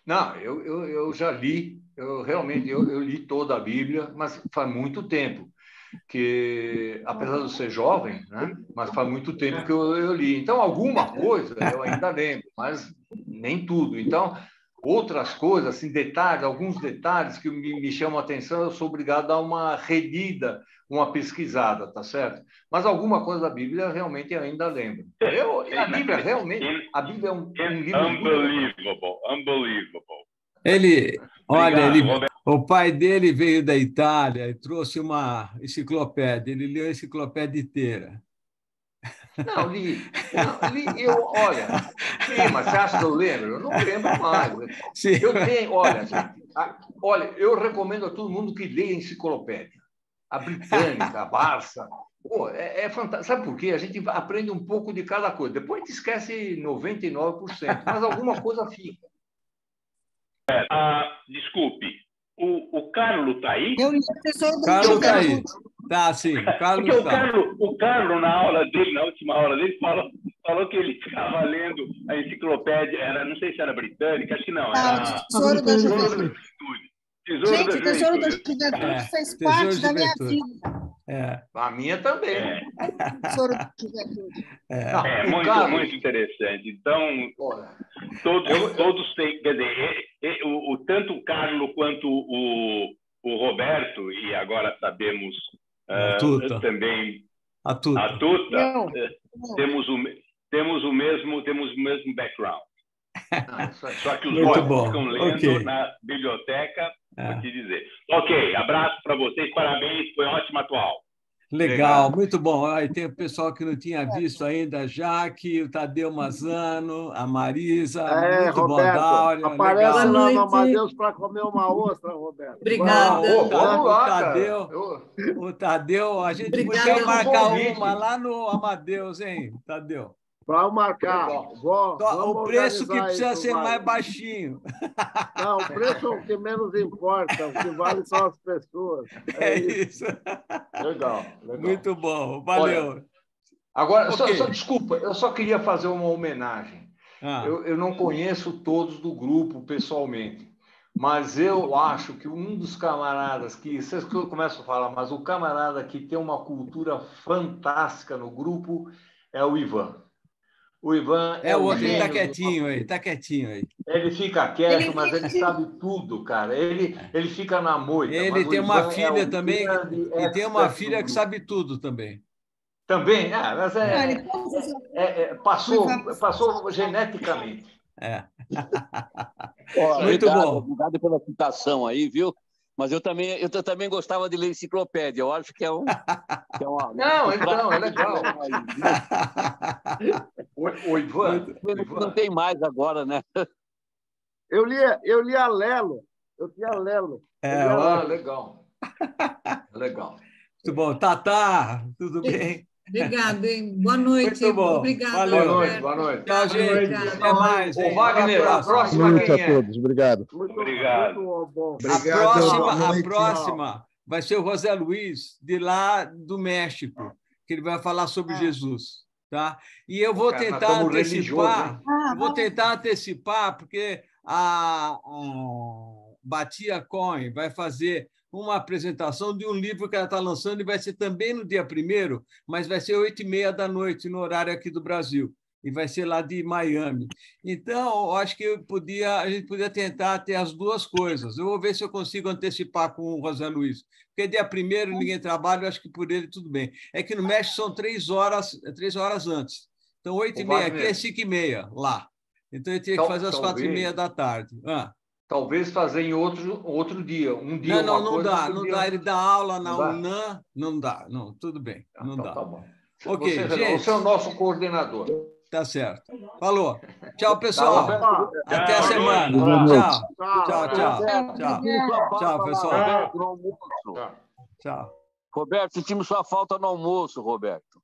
Não, eu já li. Realmente eu li toda a Bíblia, mas faz muito tempo. Que, apesar de eu ser jovem, né? Mas faz muito tempo que eu li. Então, alguma coisa eu ainda lembro, mas nem tudo. Então, outras coisas, assim, detalhes, alguns detalhes que me chamam a atenção, eu sou obrigado a dar uma relida, uma pesquisada, tá certo? Mas alguma coisa da Bíblia realmente eu ainda lembro. A Bíblia realmente, a Bíblia é um livro... Unbelievable. O pai dele veio da Itália e trouxe uma enciclopédia. Ele leu a enciclopédia inteira. Não, li. Olha, mas você acha que eu lembro? Eu não lembro mais. Sim. Eu tenho, olha, eu recomendo a todo mundo que leia a enciclopédia. A britânica, a Barça. É fantástico. Sabe por quê? A gente aprende um pouco de cada coisa. Depois a gente esquece 99%, mas alguma coisa fica. Desculpe, o Carlos está aí? Carlos está aí. Tá, sim. O Carlos, na última aula dele, falou que ele ficava lendo a enciclopédia, não sei se era britânica, acho que não. Era Tesouro da Juventude. Gente, Tesouro da Juventude fez parte da minha vida. A minha também. Tesouro da Juventude. Muito interessante. Então, todos têm, quer dizer, tanto o Carlos quanto o Roberto, e agora sabemos também a Tuta, temos o mesmo background. Só que os dois ficam lendo na biblioteca, vou te dizer. Ok, abraço para vocês, parabéns, foi ótimo atual. Legal, muito bom. Aí tem o pessoal que não tinha visto ainda, a Jaque, o Tadeu Mazano, a Marisa, muito Roberto, bom, Dário. Aparece lá no Amadeus para comer uma ostra, Roberto. Obrigada. O Tadeu, a gente podia marcar uma lá no Amadeus, hein, Tadeu? Para marcar. O preço que precisa ser mais baixinho. Não, o preço é o que menos importa, o que vale são as pessoas. É isso. Legal. Muito bom, valeu. Olha, agora, desculpa, eu só queria fazer uma homenagem. Eu não conheço todos do grupo pessoalmente, mas eu acho que um dos camaradas que... Vocês começam a falar, mas o camarada que tem uma cultura fantástica no grupo é o Ivan. O Ivan o outro, ele está quietinho aí, está quietinho aí. Ele fica quieto, mas ele sabe tudo, cara. Ele fica na moita. Ele tem uma filha também, e tem uma filha que sabe tudo também. Também? Mas passou geneticamente. Muito bom. Obrigado pela citação aí, viu? Mas eu também gostava de ler enciclopédia. Eu acho que é uma... Não, então, é legal. O Ivan... Não tem mais agora, né? Eu li a Lelo. Eu tinha Lelo. Legal. Legal. Muito bom. Tatá, tudo bem? Obrigado, hein? Boa noite. Muito bom. Obrigado. Boa noite. Tchau, gente. Até mais. Ô, Wagner, a próxima quem é? A todos. Obrigado. Obrigado. A próxima vai ser o José Luiz, de lá do México, que ele vai falar sobre Jesus. Tá? E eu vou tentar antecipar, porque a Batia Cohen vai fazer uma apresentação de um livro que ela está lançando e vai ser também no dia 1º, mas vai ser 20h30 no horário aqui do Brasil, e vai ser lá de Miami. Então, eu acho que a gente podia tentar ter as duas coisas. Eu vou ver se eu consigo antecipar com o José Luiz, porque dia 1º ninguém trabalha, eu acho que por ele tudo bem. É que no México são 3 horas antes. Então, 8h30 aqui é 5h30 lá. Então, eu teria que fazer às 4h30 da tarde. Talvez fazer em outro dia. Um dia não dá. Ele dá aula na UNAM. Não dá. Não, tudo bem. Não dá. Tá bom. Ok, gente. Você é o nosso coordenador. Tá certo. Falou. Tchau, pessoal. Até a semana. Tchau, pessoal. Tchau. Roberto, sentimos sua falta no almoço, Roberto.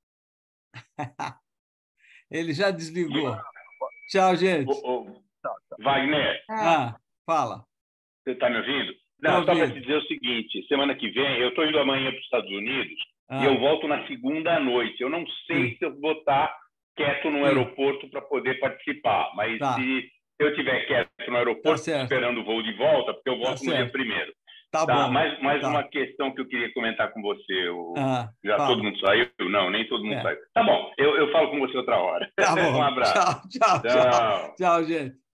Ele já desligou. Tchau, gente. Wagner. Fala. Você está me ouvindo? Não, só para te dizer o seguinte, semana que vem, eu estou indo amanhã para os Estados Unidos e eu volto na segunda à noite. Eu não sei se eu vou estar quieto no aeroporto para poder participar, mas se eu estiver quieto no aeroporto, esperando o voo de volta, porque eu volto no dia 1º. Tá bom. Mais uma questão que eu queria comentar com você. Todo mundo saiu? Não, nem todo mundo saiu. Tá bom, eu falo com você outra hora. Tá bom. Um abraço. Tchau, gente.